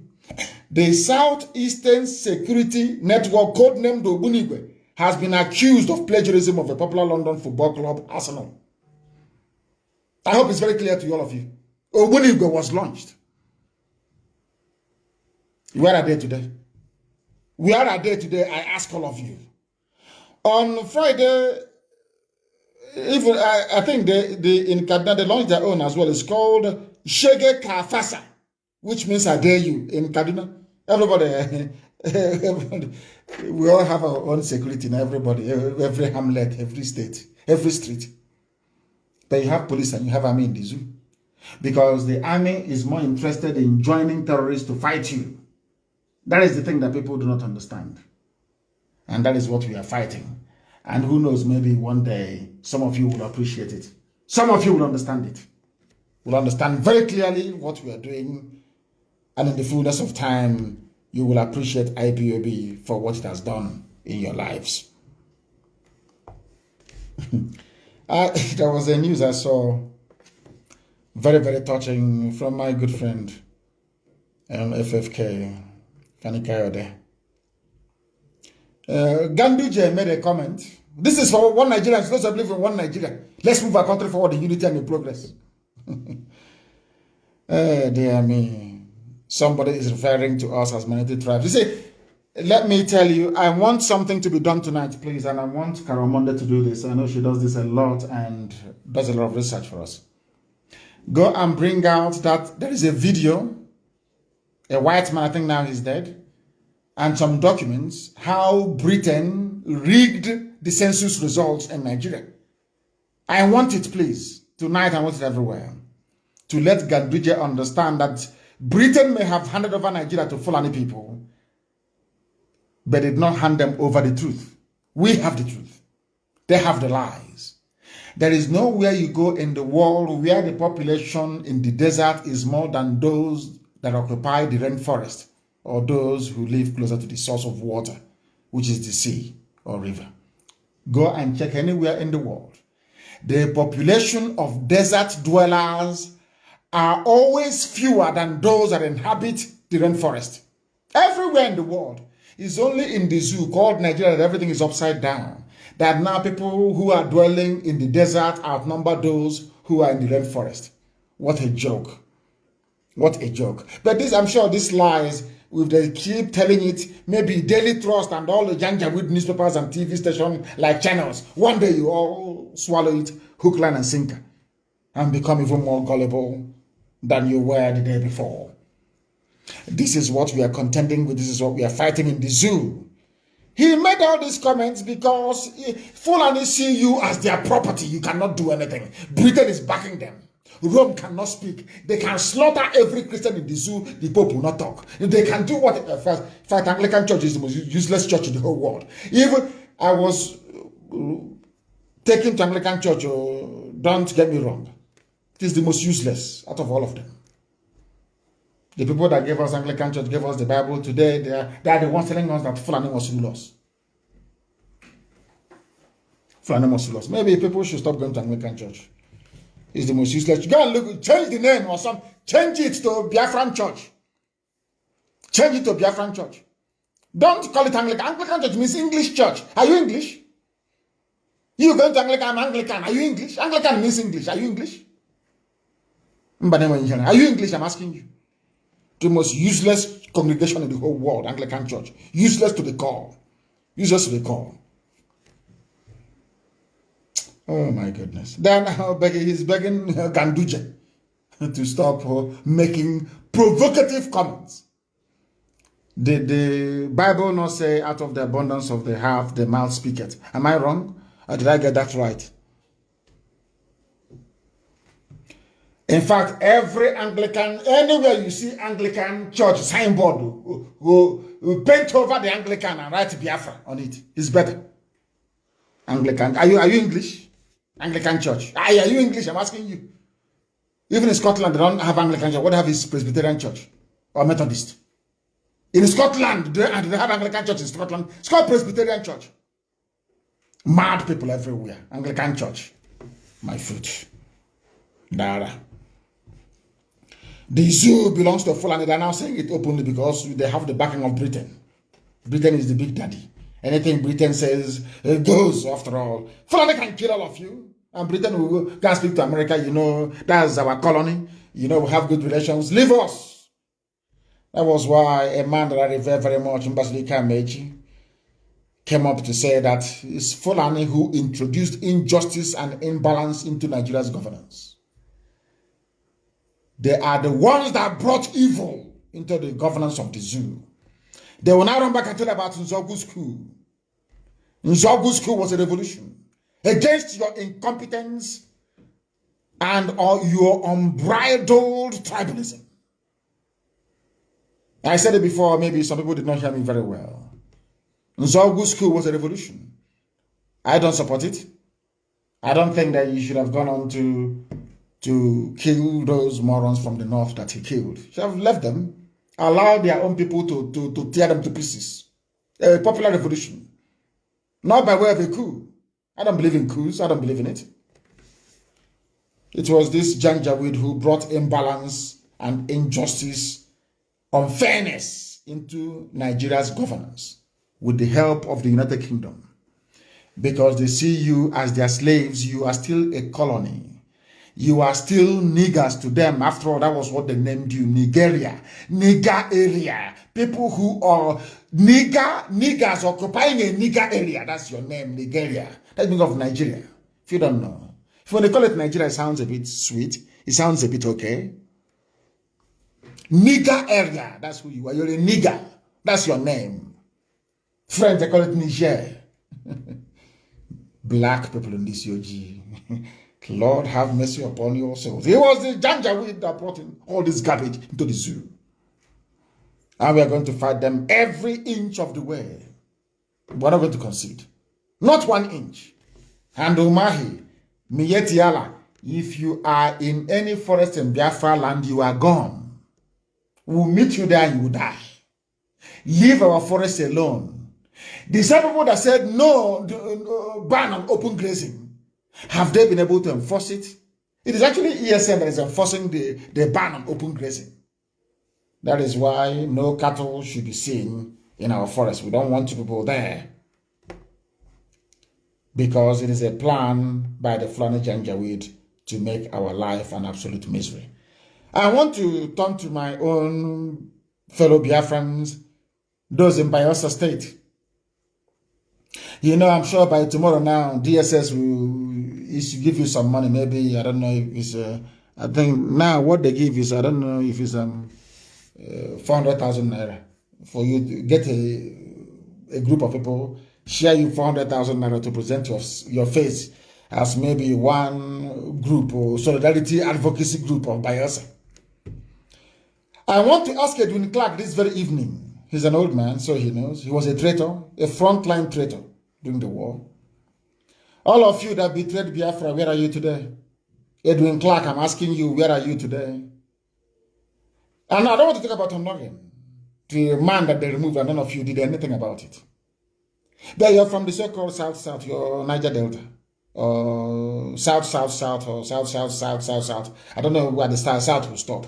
The Southeastern Security Network, codenamed Obunigwe, has been accused of plagiarism of a popular London football club, Arsenal. I hope it's very clear to all of you. Obunigwe was launched. Where are they today? Where are they today? I ask all of you. On Friday, even I think in Kaduna they launched their own as well. It's called Shege Kafasa, which means I dare you in Kaduna. Everybody, we all have our own security in everybody, every hamlet, every state, every street. But you have police and you have army in the zoo. Because the army is more interested in joining terrorists to fight you. That is the thing that people do not understand. And that is what we are fighting. And who knows, maybe one day, some of you will appreciate it. Some of you will understand it. Will understand very clearly what we are doing. And in the fullness of time, you will appreciate IPOB for what it has done in your lives. There was a news I saw, very, very touching, from my good friend, FFK, Kanu Kayode. Ganduje made a comment. This is for one Nigeria. It's not believe in one Nigeria. Let's move our country forward in unity and in progress. Dear me. Somebody is referring to us as minority tribes. You see, let me tell you, I want something to be done tonight, please. And I want Karamonde to do this. I know she does this a lot and does a lot of research for us. Go and bring out that there is a video. A white man, I think now he's dead. And some documents, how Britain rigged the census results in Nigeria. I want it, please. Tonight, I want it everywhere. To let Ganduje understand that Britain may have handed over Nigeria to Fulani people, but did not hand them over the truth. We have the truth. They have the lies. There is nowhere you go in the world where the population in the desert is more than those that occupy the rainforest, or those who live closer to the source of water, which is the sea or river. Go and check anywhere in the world. The population of desert dwellers are always fewer than those that inhabit the rainforest. Everywhere in the world. It's only in the zoo called Nigeria that everything is upside down. That now people who are dwelling in the desert outnumber those who are in the rainforest. What a joke. What a joke. But this, I'm sure these lies, if they keep telling it, maybe Daily Trust and all the Janjaweed newspapers and TV stations like channels, one day you all swallow it hook, line, and sinker and become even more gullible than you were the day before. This is what we are contending with. This is what we are fighting in the zoo. He made all these comments because Fulani see you as their property. You cannot do anything. Britain is backing them. Rome cannot speak. They can slaughter every Christian in the zoo. The Pope will not talk. They can do what. In fact, Anglican Church is the most useless church in the whole world. Even I was Take him to Anglican church, don't get me wrong. It is the most useless out of all of them. The people that gave us Anglican church, gave us the Bible today, they are the ones telling us that Fulani must rule us. Fulani must rule us. Maybe people should stop going to Anglican church. It's the most useless. Go and look, change the name or something. Change it to Biafran church. Change it to Biafran church. Don't call it Anglican. Anglican church means English church. Are you English? You going to Anglican, Anglican. Are you English? Anglican means English. Are you English? Are you English? I'm asking you. The most useless congregation in the whole world, Anglican church. Useless to the core. Useless to the core. Oh my goodness. Then he's begging Ganduje to stop making provocative comments. Did the Bible not say, out of the abundance of the heart, the mouth speaketh? Am I wrong? Or did I get that right? In fact, every Anglican, anywhere you see Anglican church signboard, will paint over the Anglican and write Biafra on it. It's better. Anglican. Are you English? Anglican church. Are you English? I'm asking you. Even in Scotland, they don't have Anglican church. What they have is Presbyterian church or Methodist. In Scotland, they have Anglican church in Scotland. It's called Presbyterian church. Mad people everywhere. Anglican church. My foot. Dara. The zoo belongs to Fulani. They're now saying it openly because they have the backing of Britain. Britain is the big daddy. Anything Britain says, it goes after all. Fulani can kill all of you. And Britain will go and speak to America. You know, that's our colony. You know, we have good relations. Leave us. That was why a man that I revere very much, Mbasili Meji, came up to say that it's Fulani who introduced injustice and imbalance into Nigeria's governance. They are the ones that brought evil into the governance of the zoo. They will now run back and tell about Nzogu's coup. Nzogu's coup was a revolution against your incompetence and your unbridled tribalism. I said it before, maybe some people did not hear me very well. Nzogu's coup was a revolution. I don't support it. I don't think that you should have gone on to kill those morons from the north that he killed. You should have left them, allowed their own people to tear them to pieces. A popular revolution. Not by way of a coup. I don't believe in coups. I don't believe in it. It was this Janjaweed who brought imbalance and injustice, unfairness into Nigeria's governance with the help of the United Kingdom. Because they see you as their slaves, you are still a colony. You are still niggers to them. After all, that was what they named you, Nigeria. Nigger area. People who are niggers occupying a nigger area. That's your name, Nigeria. That's the meaning of Nigeria. If you don't know. If when they call it Nigeria, it sounds a bit sweet. It sounds a bit okay. Nigger area. That's who you are. You're a nigger. That's your name. French, they call it Niger. Black people in this UG. Lord, have mercy upon your souls. It was the Janjaweed that brought in all this garbage into the zoo. And we are going to fight them every inch of the way. We're not going to concede. Not 1 inch. And Umahi, Miyetiala, if you are in any forest in Biafra land, you are gone. We'll meet you there and you will die. Leave our forest alone. The same people that said no, ban on open grazing, have they been able to enforce it? It is actually ESN that is enforcing the ban on open grazing. That is why no cattle should be seen in our forest. We don't want people there. Because it is a plan by the Fulani Janjaweed to make our life an absolute misery. I want to turn to my own fellow Biafrans, those in Bayelsa State. You know, I'm sure by tomorrow now, DSS will give you some money. Maybe, I don't know if it's, I think now what they give is, I don't know if it's 400,000 naira. For you to get a group of people, share you 400,000 naira to present your face as maybe one group or solidarity advocacy group of Bayelsa. I want to ask Edwin Clark this very evening. He's an old man, so he knows. He was a traitor, a frontline traitor during the war. All of you that betrayed Biafra, where are you today? Edwin Clark, I'm asking you, where are you today? And I don't want to talk about Nnamdi, the man that they removed, and none of you did anything about it. But you're from the so-called South, you're Niger Delta, or South, or South. I don't know where the South will stop.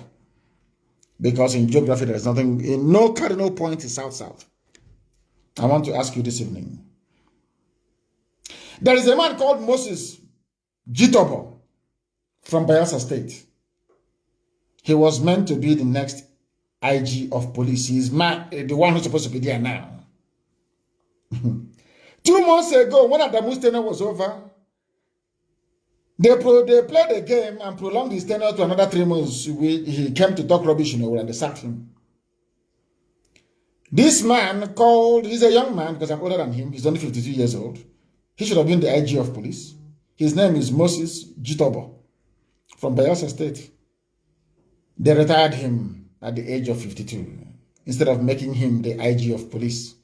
Because in geography, there is nothing, in no cardinal point is South. I want to ask you this evening. There is a man called Moses Jitobo from Bayelsa State. He was meant to be the next IG of police. He's the one who's supposed to be there now. 2 months ago, when Adamu's tenure was over, they played the game and prolonged his tenure to another 3 months. He came to talk rubbish, and they sacked him. This man he's a young man because I'm older than him. He's only 52 years old. He should have been the IG of police. His name is Moses Jitobo from Bayelsa State. They retired him at the age of 52 instead of making him the IG of police.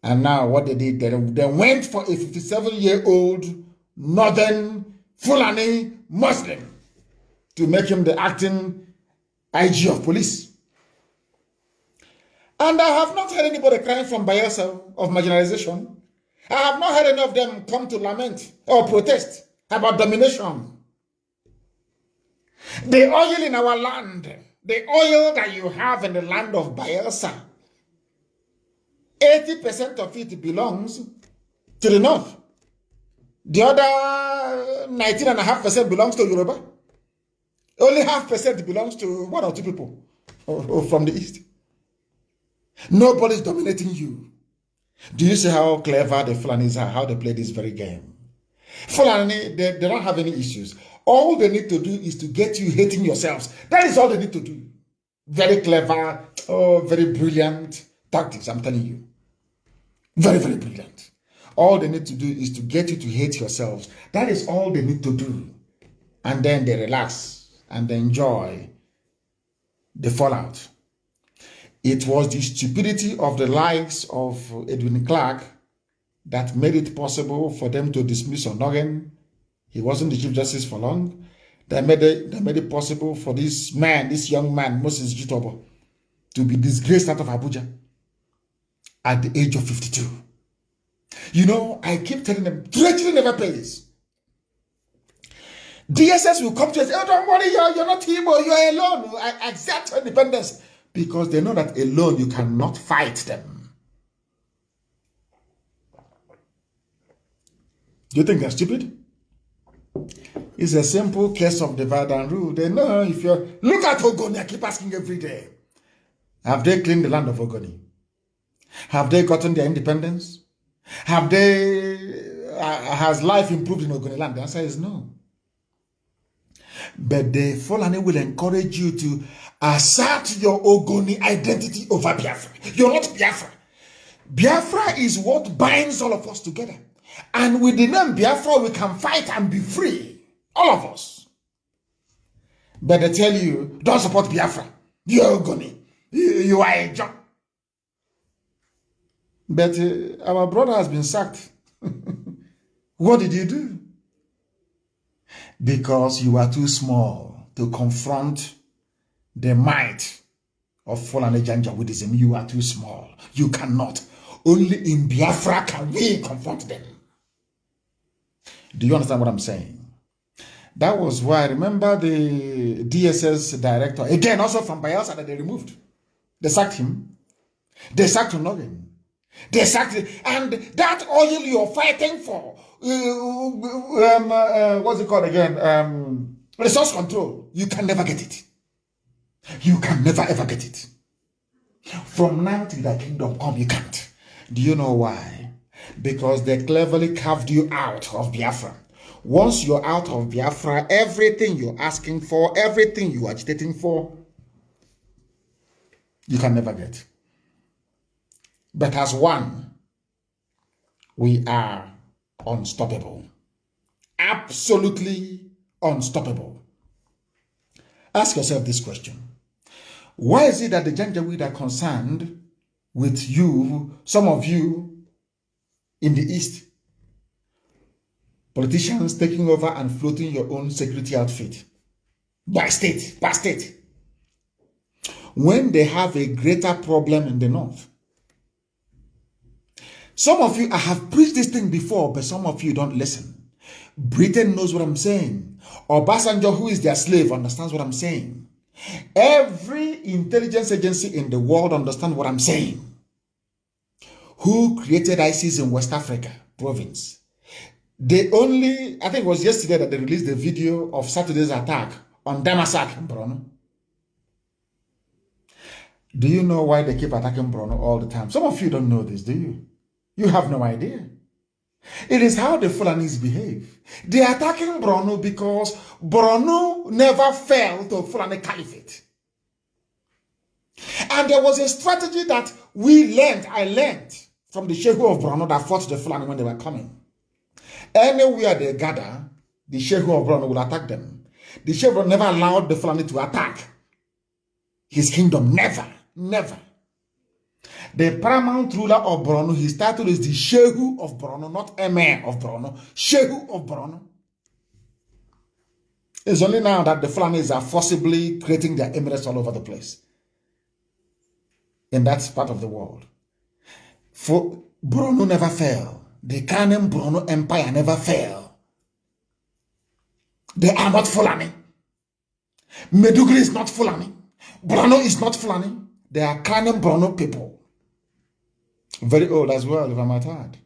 And now what they did, they went for a 57-year-old northern Fulani Muslim to make him the acting IG of police. And I have not heard anybody crying from Bayelsa of marginalization. I have not heard any of them come to lament or protest about domination. The oil in our land, the oil that you have in the land of Bayelsa, 80% of it belongs to the north. The other 19.5% belongs to Yoruba. Only 0.5% belongs to 1 or 2 people from the east. Nobody's dominating you. Do you see how clever the Fulanis are, how they play this very game? Fulani, they don't have any issues. All they need to do is to get you hating yourselves. That is all they need to do. Very clever, very brilliant tactics, I'm telling you. Very, very brilliant. All they need to do is to get you to hate yourselves. That is all they need to do. And then they relax and they enjoy the fallout. It was the stupidity of the likes of Edwin Clark that made it possible for them to dismiss Onnoghen. He wasn't the Chief Justice for long. They made it possible for this young man, Moses Jitobo, to be disgraced out of Abuja at the age of 52. You know, I keep telling them, treachery never pays. DSS will come to us, oh, don't worry, you're not Igbo, you're alone. I accept your independence. Because they know that alone you cannot fight them. Do you think they're stupid? It's a simple case of divide and rule. They know if you're... Look at Ogoni, I keep asking every day. Have they cleaned the land of Ogoni? Have they gotten their independence? Have they... has life improved in Ogoni land? The answer is no. But the Fulani will encourage you to assert your Ogoni identity over Biafra. You're not Biafra. Biafra is what binds all of us together. And with the name Biafra, we can fight and be free. All of us. But they tell you, don't support Biafra. You're Ogoni. You are a job. But our brother has been sacked. What did you do? Because you are too small to confront the might of Fulani Janjaweedism. You are too small. You cannot. Only in Biafra can we confront them. Do you understand what I'm saying? That was why I remember the DSS director, again also from Bayelsa, that they removed. They sacked him. They sacked Onnoghen. They sacked him. And that oil you're fighting for, what's it called again? Resource control. You can never get it. You can never ever get it. From now till the kingdom come, you can't. Do you know why? Because they cleverly carved you out of Biafra. Once you're out of Biafra, everything you're asking for, everything you're agitating for, you can never get. But as one, we are unstoppable. Absolutely unstoppable. Ask yourself this question. Why is it that the Janjaweed are concerned with you, some of you in the East? Politicians taking over and floating your own security outfit by state, by state. When they have a greater problem in the north. Some of you, I have preached this thing before, but some of you don't listen. Britain knows what I'm saying. Obasanjo, who is their slave, understands what I'm saying. Every intelligence agency in the world understands what I'm saying. Who created ISIS in West Africa province? They only, I think it was yesterday that they released the video of Saturday's attack on Damasak in Borno. Do you know why they keep attacking Borno all the time? Some of you don't know this, do you? You have no idea. It is how the Fulanis behave. They are attacking Borno because Borno never fell to Fulani Caliphate. And there was a strategy that I learned from the Shehu of Borno that fought the Fulani when they were coming. Anywhere they gather, the Shehu of Borno will attack them. The Shehu never allowed the Fulani to attack his kingdom. Never, never. The paramount ruler of Borno, his title is the Shehu of Borno, not Emir of Borno. Shehu of Borno. It's only now that the Fulanis are forcibly creating their emirates all over the place. In that part of the world. For Borno never fell. The Kanu Borno Empire never fell. They are not Fulani. Medugri is not Fulani. Borno is not Fulani. They are Kanu Borno people. Very old as well, if I might add.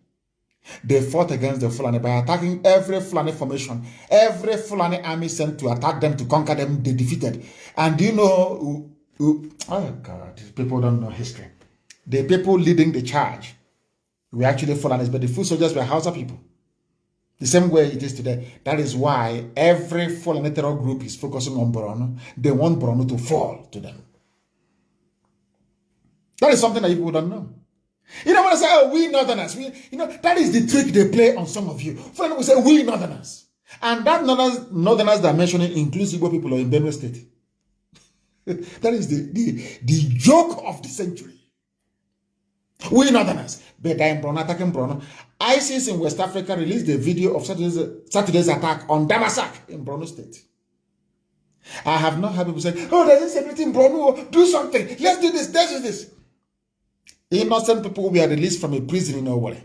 They fought against the Fulani by attacking every Fulani formation. Every Fulani army sent to attack them, to conquer them, they defeated. And do you know oh God, these people don't know history. The people leading the charge were actually Fulanis, but the foot soldiers were Hausa people. The same way it is today. That is why every Fulani terror group is focusing on Borno. They want Borno to fall to them. That is something that people don't know. You know when I say, oh, we Northerners, that is the trick they play on some of you. Fulani will say, we Northerners. And that Northerners that I'm mentioning includes Igbo people in Benue State. That is the joke of the century. We Northerners, but in Borno, attacking Borno. ISIS in West Africa released a video of Saturday's attack on Damasak in Borno State. I have not heard people say, oh, there's instability in Borno, do something, let's do this, let's do this. Innocent people were released from a prison in Owole.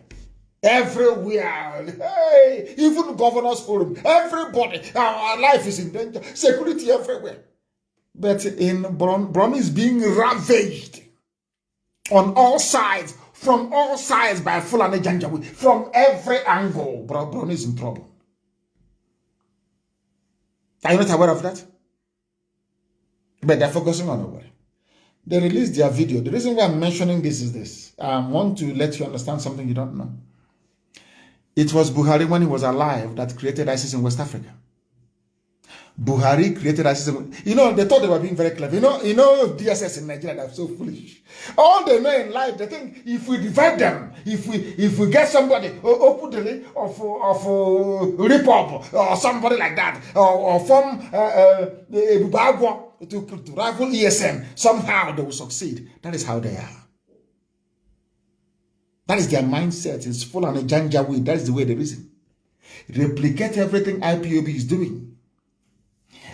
Everywhere, hey, even Governor's Forum, everybody, our life is in danger, security everywhere. But in Borno is being ravaged on all sides, from all sides by Fulani Janjaweed, from every angle. Borno is in trouble. Are you not aware of that? But they're focusing on Owole. They released their video. The reason why I'm mentioning this is this. I want to let you understand something you don't know. It was Buhari when he was alive that created ISIS in West Africa. Buhari created ISIS. You know, they thought they were being very clever. You know, DSS in Nigeria, they're so foolish. All they know in life, they think if we divide them, if we get somebody, Opudele of IPOB or somebody like that, or form Bubagwa to rival ESM, somehow they will succeed. That is how they are. That is their mindset. It's full on a Janjaweed. That is the way they reason. Replicate everything IPOB is doing.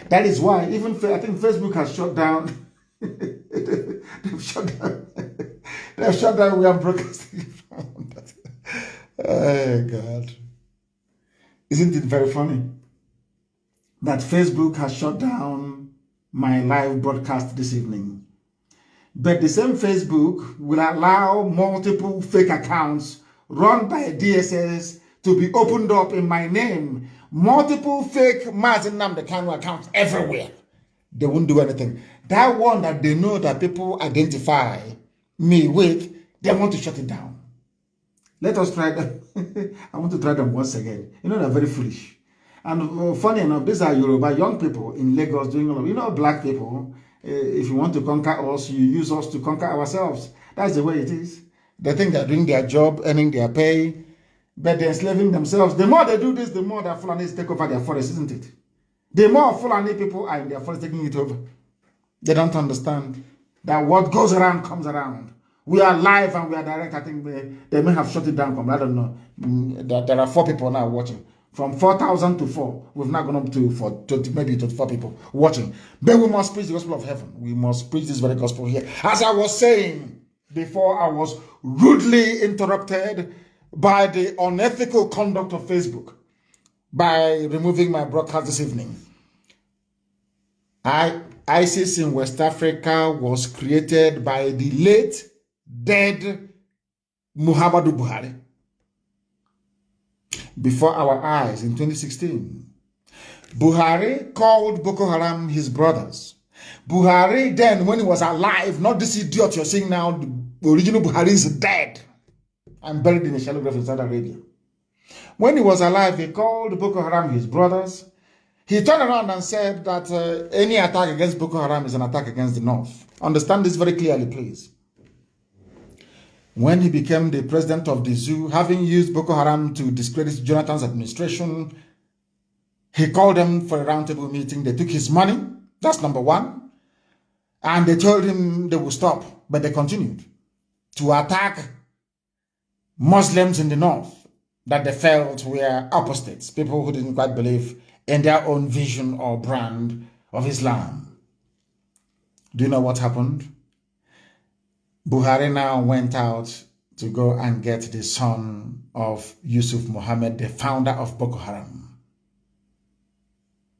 That is why even I think Facebook has shut down. They've shut down. They've shut down. We are broadcasting from that. Oh God! Isn't it very funny that Facebook has shut down my live broadcast this evening? But the same Facebook will allow multiple fake accounts run by DSS to be opened up in my name. Multiple fake Mazi Nnamdi Kanu accounts everywhere. They won't do anything. That one that they know that people identify me with, they want to shut it down. Let us try them. I want to try them once again. You know, they're very foolish. And funny enough, these are Yoruba young people in Lagos doing all of, black people. If you want to conquer us, you use us to conquer ourselves. That's the way it is. They think they're doing their job, earning their pay, but they're enslaving themselves. The more they do this, the more that Fulanis take over their forest, isn't it? The more Fulani people are in their forest taking it over. They don't understand that what goes around comes around. We are live and we are direct. I think they may have shut it down. I don't know. There are 4 people now watching. From 4,000 to 4. We've now gone up to 20, maybe 24 people watching. But we must preach the gospel of heaven. We must preach this very gospel here. As I was saying before, I was rudely interrupted by the unethical conduct of Facebook by removing my broadcast this evening. ISIS in West Africa was created by the late, dead Muhammadu Buhari. Before our eyes in 2016. Buhari called Boko Haram his brothers. Buhari then, when he was alive, not this idiot you're seeing now, the original Buhari is dead and buried in a shallow grave in Saudi Arabia. When he was alive, he called Boko Haram his brothers. He turned around and said that any attack against Boko Haram is an attack against the North. Understand this very clearly, please. When he became the president of the zoo, having used Boko Haram to discredit Jonathan's administration, he called them for a roundtable meeting. They took his money. That's number one. And they told him they would stop, but they continued to attack Muslims in the north that they felt were apostates, people who didn't quite believe in their own vision or brand of Islam. Do you know what happened? Buhari now went out to go and get the son of Yusuf Mohammed, the founder of Boko Haram.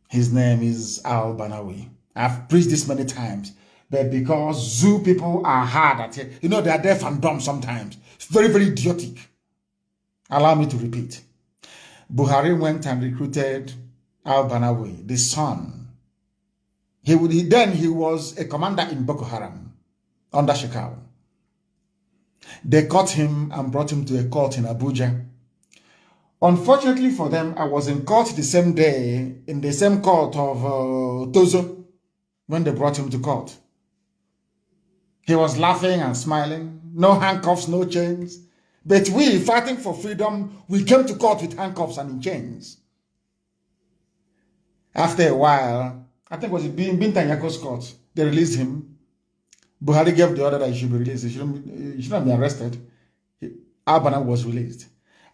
His name is Al-Banawi. I've preached this many times, but because zoo people are hard at it, you know, they are deaf and dumb sometimes. It's very, very idiotic. Allow me to repeat. Buhari went and recruited Al-Banawi, the son. He was a commander in Boko Haram under Shekau. They caught him and brought him to a court in Abuja. Unfortunately for them, I was in court the same day, in the same court of Tozo, when they brought him to court. He was laughing and smiling, no handcuffs, no chains. But we, fighting for freedom, we came to court with handcuffs and in chains. After a while, I think it was Binta Yako's court, they released him. Buhari gave the order that he should be released. He shouldn't be arrested. Al-Banawi was released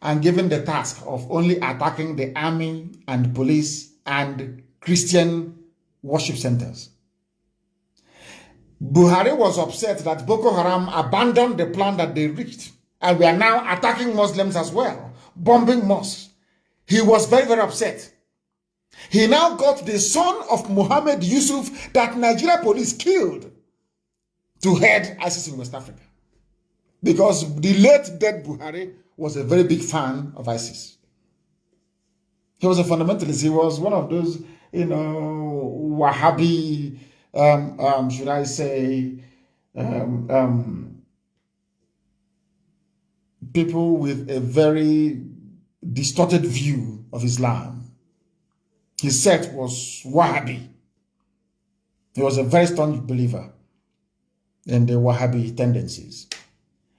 and given the task of only attacking the army and police and Christian worship centers. Buhari was upset that Boko Haram abandoned the plan that they reached and we are now attacking Muslims as well, bombing mosques. He was very, very upset. He now got the son of Muhammad Yusuf that Nigeria police killed to head ISIS in West Africa. Because the late dead Buhari was a very big fan of ISIS. He was a fundamentalist. He was one of those, Wahhabi, should I say, people with a very distorted view of Islam. His sect was Wahhabi. He was a very staunch believer in the Wahhabi tendencies.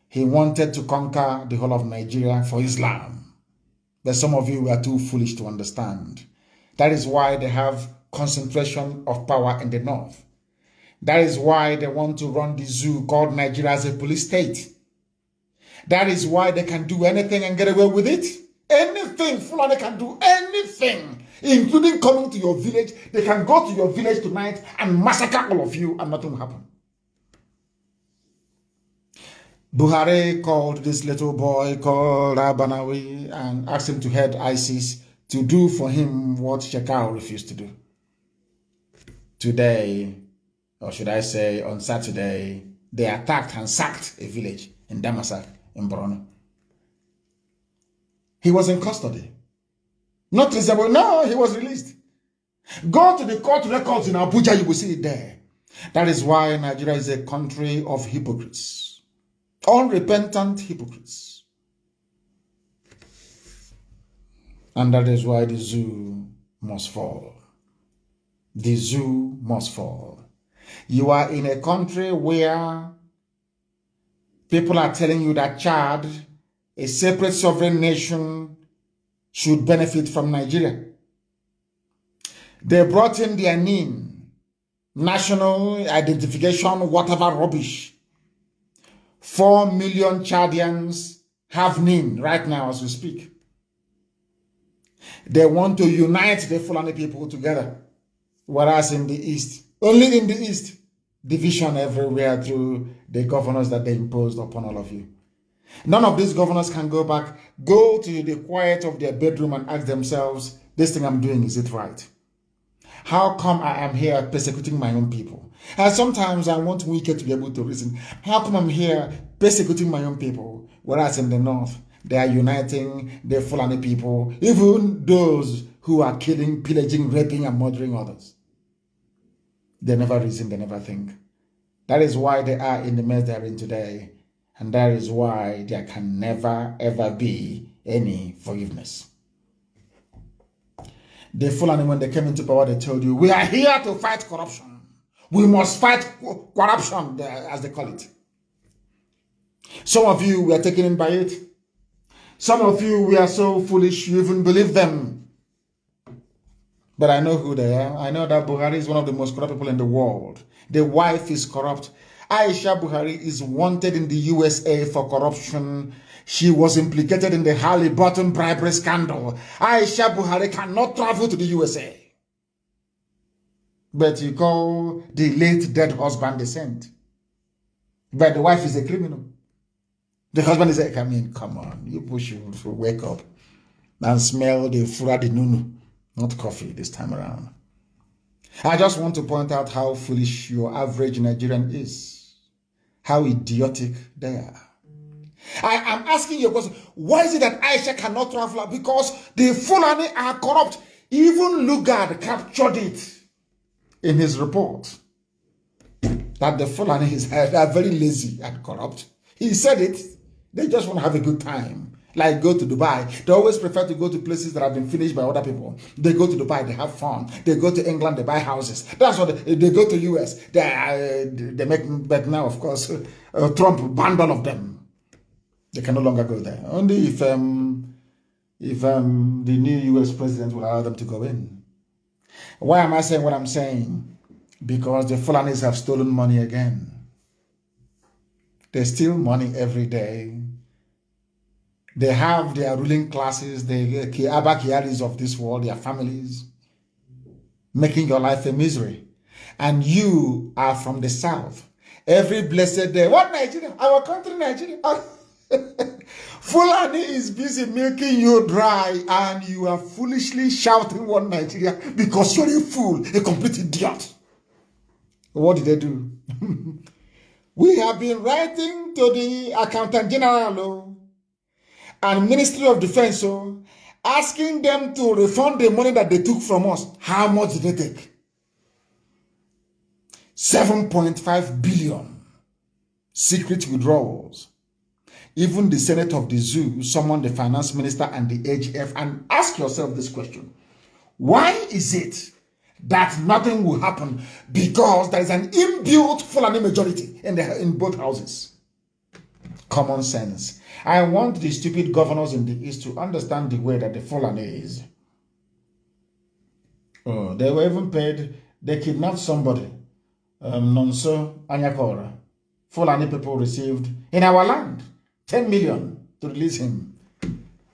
He wanted to conquer the whole of Nigeria for Islam. But some of you are too foolish to understand. That is why they have concentration of power in the north. That is why they want to run the zoo called Nigeria as a police state. That is why they can do anything and get away with it. Anything, Fulani can do anything, including coming to your village. They can go to your village tonight and massacre all of you and nothing will happen. Buhari called this little boy called Al-Banawi and asked him to head ISIS to do for him what Shekau refused to do. Today, or should I say on Saturday, they attacked and sacked a village in Damasak in Borno. He was in custody. Not reasonable. No, he was released. Go to the court records in Abuja, you will see it there. That is why Nigeria is a country of hypocrites. Unrepentant hypocrites. And that is why the zoo must fall. The zoo must fall. You are in a country where people are telling you that Chad, a separate sovereign nation, should benefit from Nigeria. They brought in their NIN, national identification, whatever rubbish. 4 million Chadians have NIN right now as we speak. They want to unite the Fulani people together. Whereas in the East, only in the East, division everywhere through the governors that they imposed upon all of you. None of these governors can go back, go to the quiet of their bedroom and ask themselves, this thing I'm doing, is it right? How come I am here persecuting my own people? And sometimes I want Wike to be able to reason. How come I'm here persecuting my own people? Whereas in the North, they are uniting the Fulani people, even those who are killing, pillaging, raping, and murdering others. They never reason, they never think. That is why they are in the mess they are in today. And that is why there can never, ever be any forgiveness. The Fulani, when they came into power, they told you, we are here to fight corruption. We must fight corruption, as they call it. Some of you were taken in by it. Some of you were so foolish you even believe them. But I know who they are. I know that Buhari is one of the most corrupt people in the world. The wife is corrupt. Aisha Buhari is wanted in the USA for corruption. She was implicated in the Halliburton bribery scandal. Aisha Buhari cannot travel to the USA. But you call the late dead husband the saint. But the wife is a criminal. The husband is like, I mean, come on, you push you to wake up and smell the fura de nunu, not coffee this time around. I just want to point out how foolish your average Nigerian is, how idiotic they are. I am asking you a question. Why is it that Aisha cannot travel? Because the Fulani are corrupt. Even Lugard captured it in his report that the Fulani are very lazy and corrupt. He said it. They just want to have a good time. Like go to Dubai. They always prefer to go to places that have been finished by other people. They go to Dubai, they have fun. They go to England, they buy houses. That's what they go to US. They make, but now, of course, Trump banned all of them. They can no longer go there. Only if the new US president will allow them to go in. Why am I saying what I'm saying? Because the Fulanis have stolen money again. They steal money every day. They have their ruling classes, the Abakiaris of this world, their families, making your life a misery. And you are from the south. Every blessed day. What Nigeria? Our country, Nigeria. Fulani is busy milking you dry and you are foolishly shouting one Nigeria because you're a fool, a complete idiot. What did they do? We have been writing to the Accountant General and Ministry of Defense asking them to refund the money that they took from us. How much did they take? 7.5 billion secret withdrawals. Even the Senate of the Zoo summoned the finance minister and the AGF and ask yourself this question. Why is it that nothing will happen? Because there is an inbuilt Fulani majority in both houses. Common sense. I want the stupid governors in the East to understand the way that the Fulani is. Oh, they were even paid. They kidnapped somebody. Nonso Anyakora. Fulani people received in our land 10 million to release him.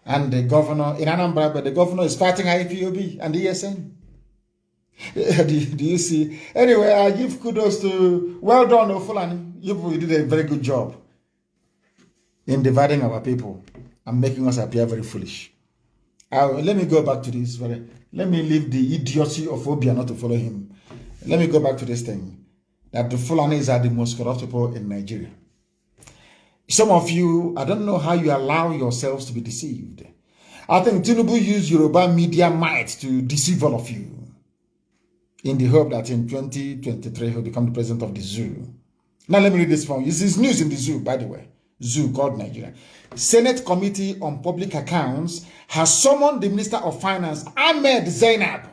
And the governor in Anambra, but the governor is fighting IPOB and the ESN. Do you see? Anyway, I give kudos to, well done, Fulani. You did a very good job in dividing our people and making us appear very foolish. Let me go back to this. Let me leave the idiocy of Obia not to follow him. Let me go back to this thing, that the Fulanis are the most corrupt people in Nigeria. Some of you, I don't know how you allow yourselves to be deceived. I think Tinubu used Yoruba media might to deceive all of you in the hope that in 2023 he'll become the president of the zoo. Now let me read this for you. This is news in the zoo, by the way. Zoo called Nigeria. Senate Committee on Public Accounts has summoned the Minister of Finance, Ahmed Zainab.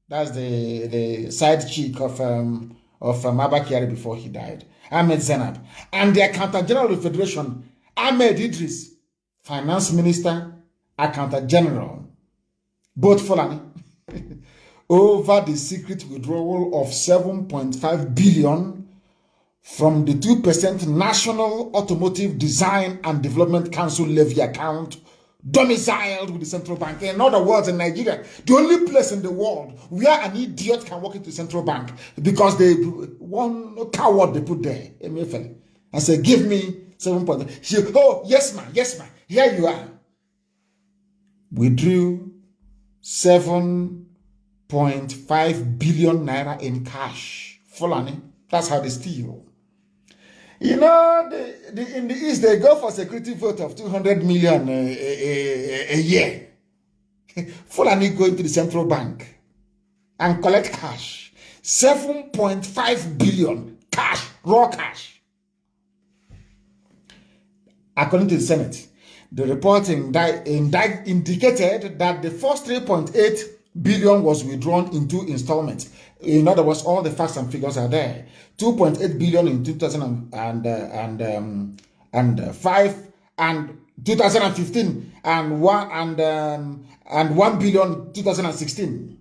That's the side chick of Abba Kyari before he died. Ahmed Zainab. And the Accountant General of the Federation, Ahmed Idris, Finance Minister, Accountant General, both Fulani, over the secret withdrawal of 7.5 billion from the 2% National Automotive Design and Development Council levy account domiciled with the central bank. In other words, in Nigeria, the only place in the world where an idiot can walk into the central bank because they one coward they put there, and say, give me 7 points. She, oh, yes, ma'am, here you are. We drew 7.5 billion naira in cash. Fulani. That's how they steal. You know, in the East, they go for security vote of 200 million a year. Fulani go into the central bank and collect cash. 7.5 billion cash, raw cash. According to the Senate, the reporting indicated that the first 3.8 billion was withdrawn in 2 installments. In other words, all the facts and figures are there. 2.8 billion in 2005 and 2015 and 1 billion in 2016.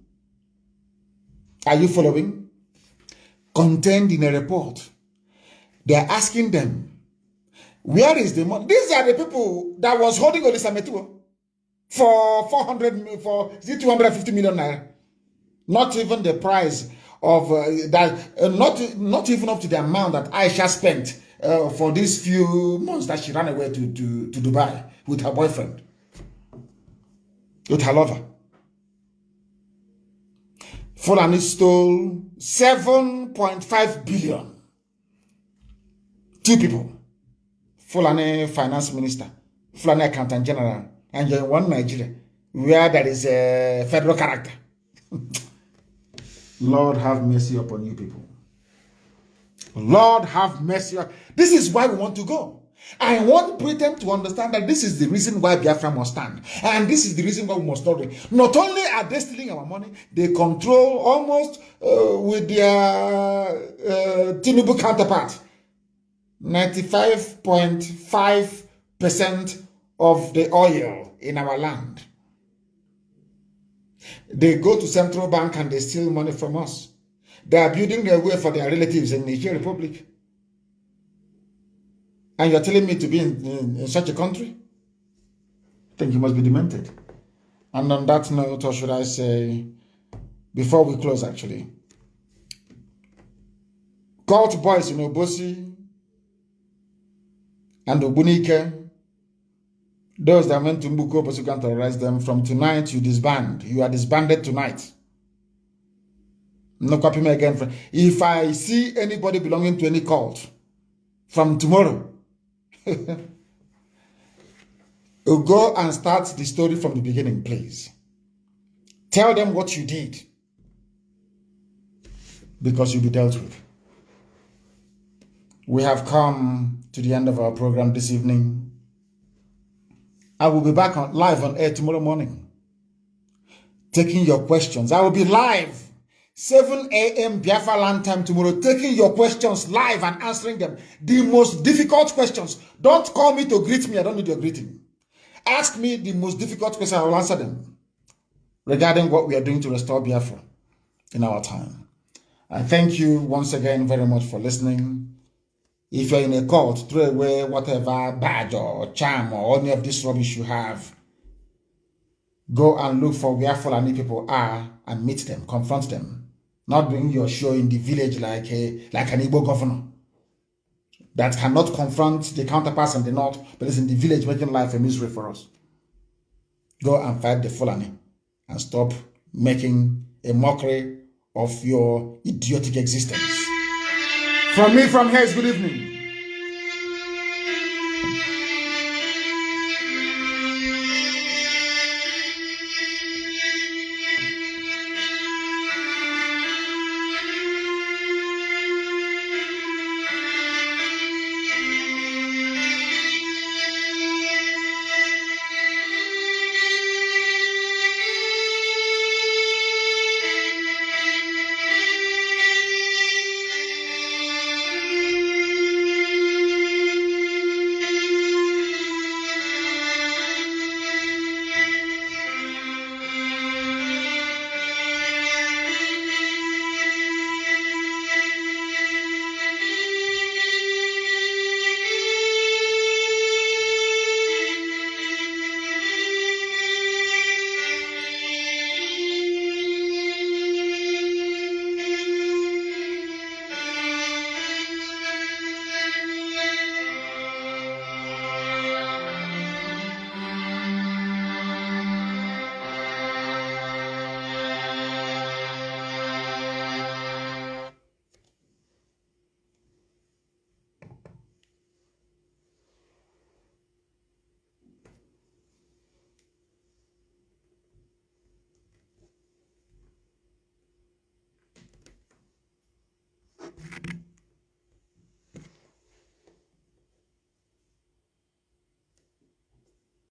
Are you following? Contained in a report. They are asking them, where is the money? These are the people that was holding Olisametuo for 250 million naira. Not even the price of not even up to the amount that Aisha spent for these few months that she ran away to Dubai with her boyfriend, with her lover. Fulani stole 7.5 billion. 2 people. Fulani finance minister, Fulani accountant general, and you're in one Nigeria where there is a federal character. Lord have mercy upon you people. Lord have mercy. This is why we want to go. I want Britain to understand that this is the reason why Biafra must stand. And this is the reason why we must not do. Not only are they stealing our money, they control almost with their Tinubu counterpart 95.5% of the oil in our land. They go to central bank and they steal money from us. They are building their way for their relatives in Niger Republic. And you're telling me to be in such a country? I think you must be demented. And on that note, or should I say, before we close actually, cult boys in Obosi and Obunike, those that went to Mbuko, but you can't terrorize them. From tonight, you disband. You are disbanded tonight. No copy me again. If I see anybody belonging to any cult from tomorrow, go and start the story from the beginning, please. Tell them what you did, because you'll be dealt with. We have come to the end of our program this evening. I will be back live on air tomorrow morning, taking your questions. I will be live 7 a.m. Biafra land time tomorrow, taking your questions live and answering them. The most difficult questions. Don't call me to greet me. I don't need your greeting. Ask me the most difficult questions. I will answer them regarding what we are doing to restore Biafra in our time. I thank you once again very much for listening. If you're in a cult, throw away whatever badge or charm or any of this rubbish you have. Go and look for where Fulani people are and meet them, confront them. Not doing your show in the village like an Igbo governor that cannot confront the counterparts in the north, but is in the village making life a misery for us. Go and fight the Fulani and stop making a mockery of your idiotic existence. From me, from here is good evening.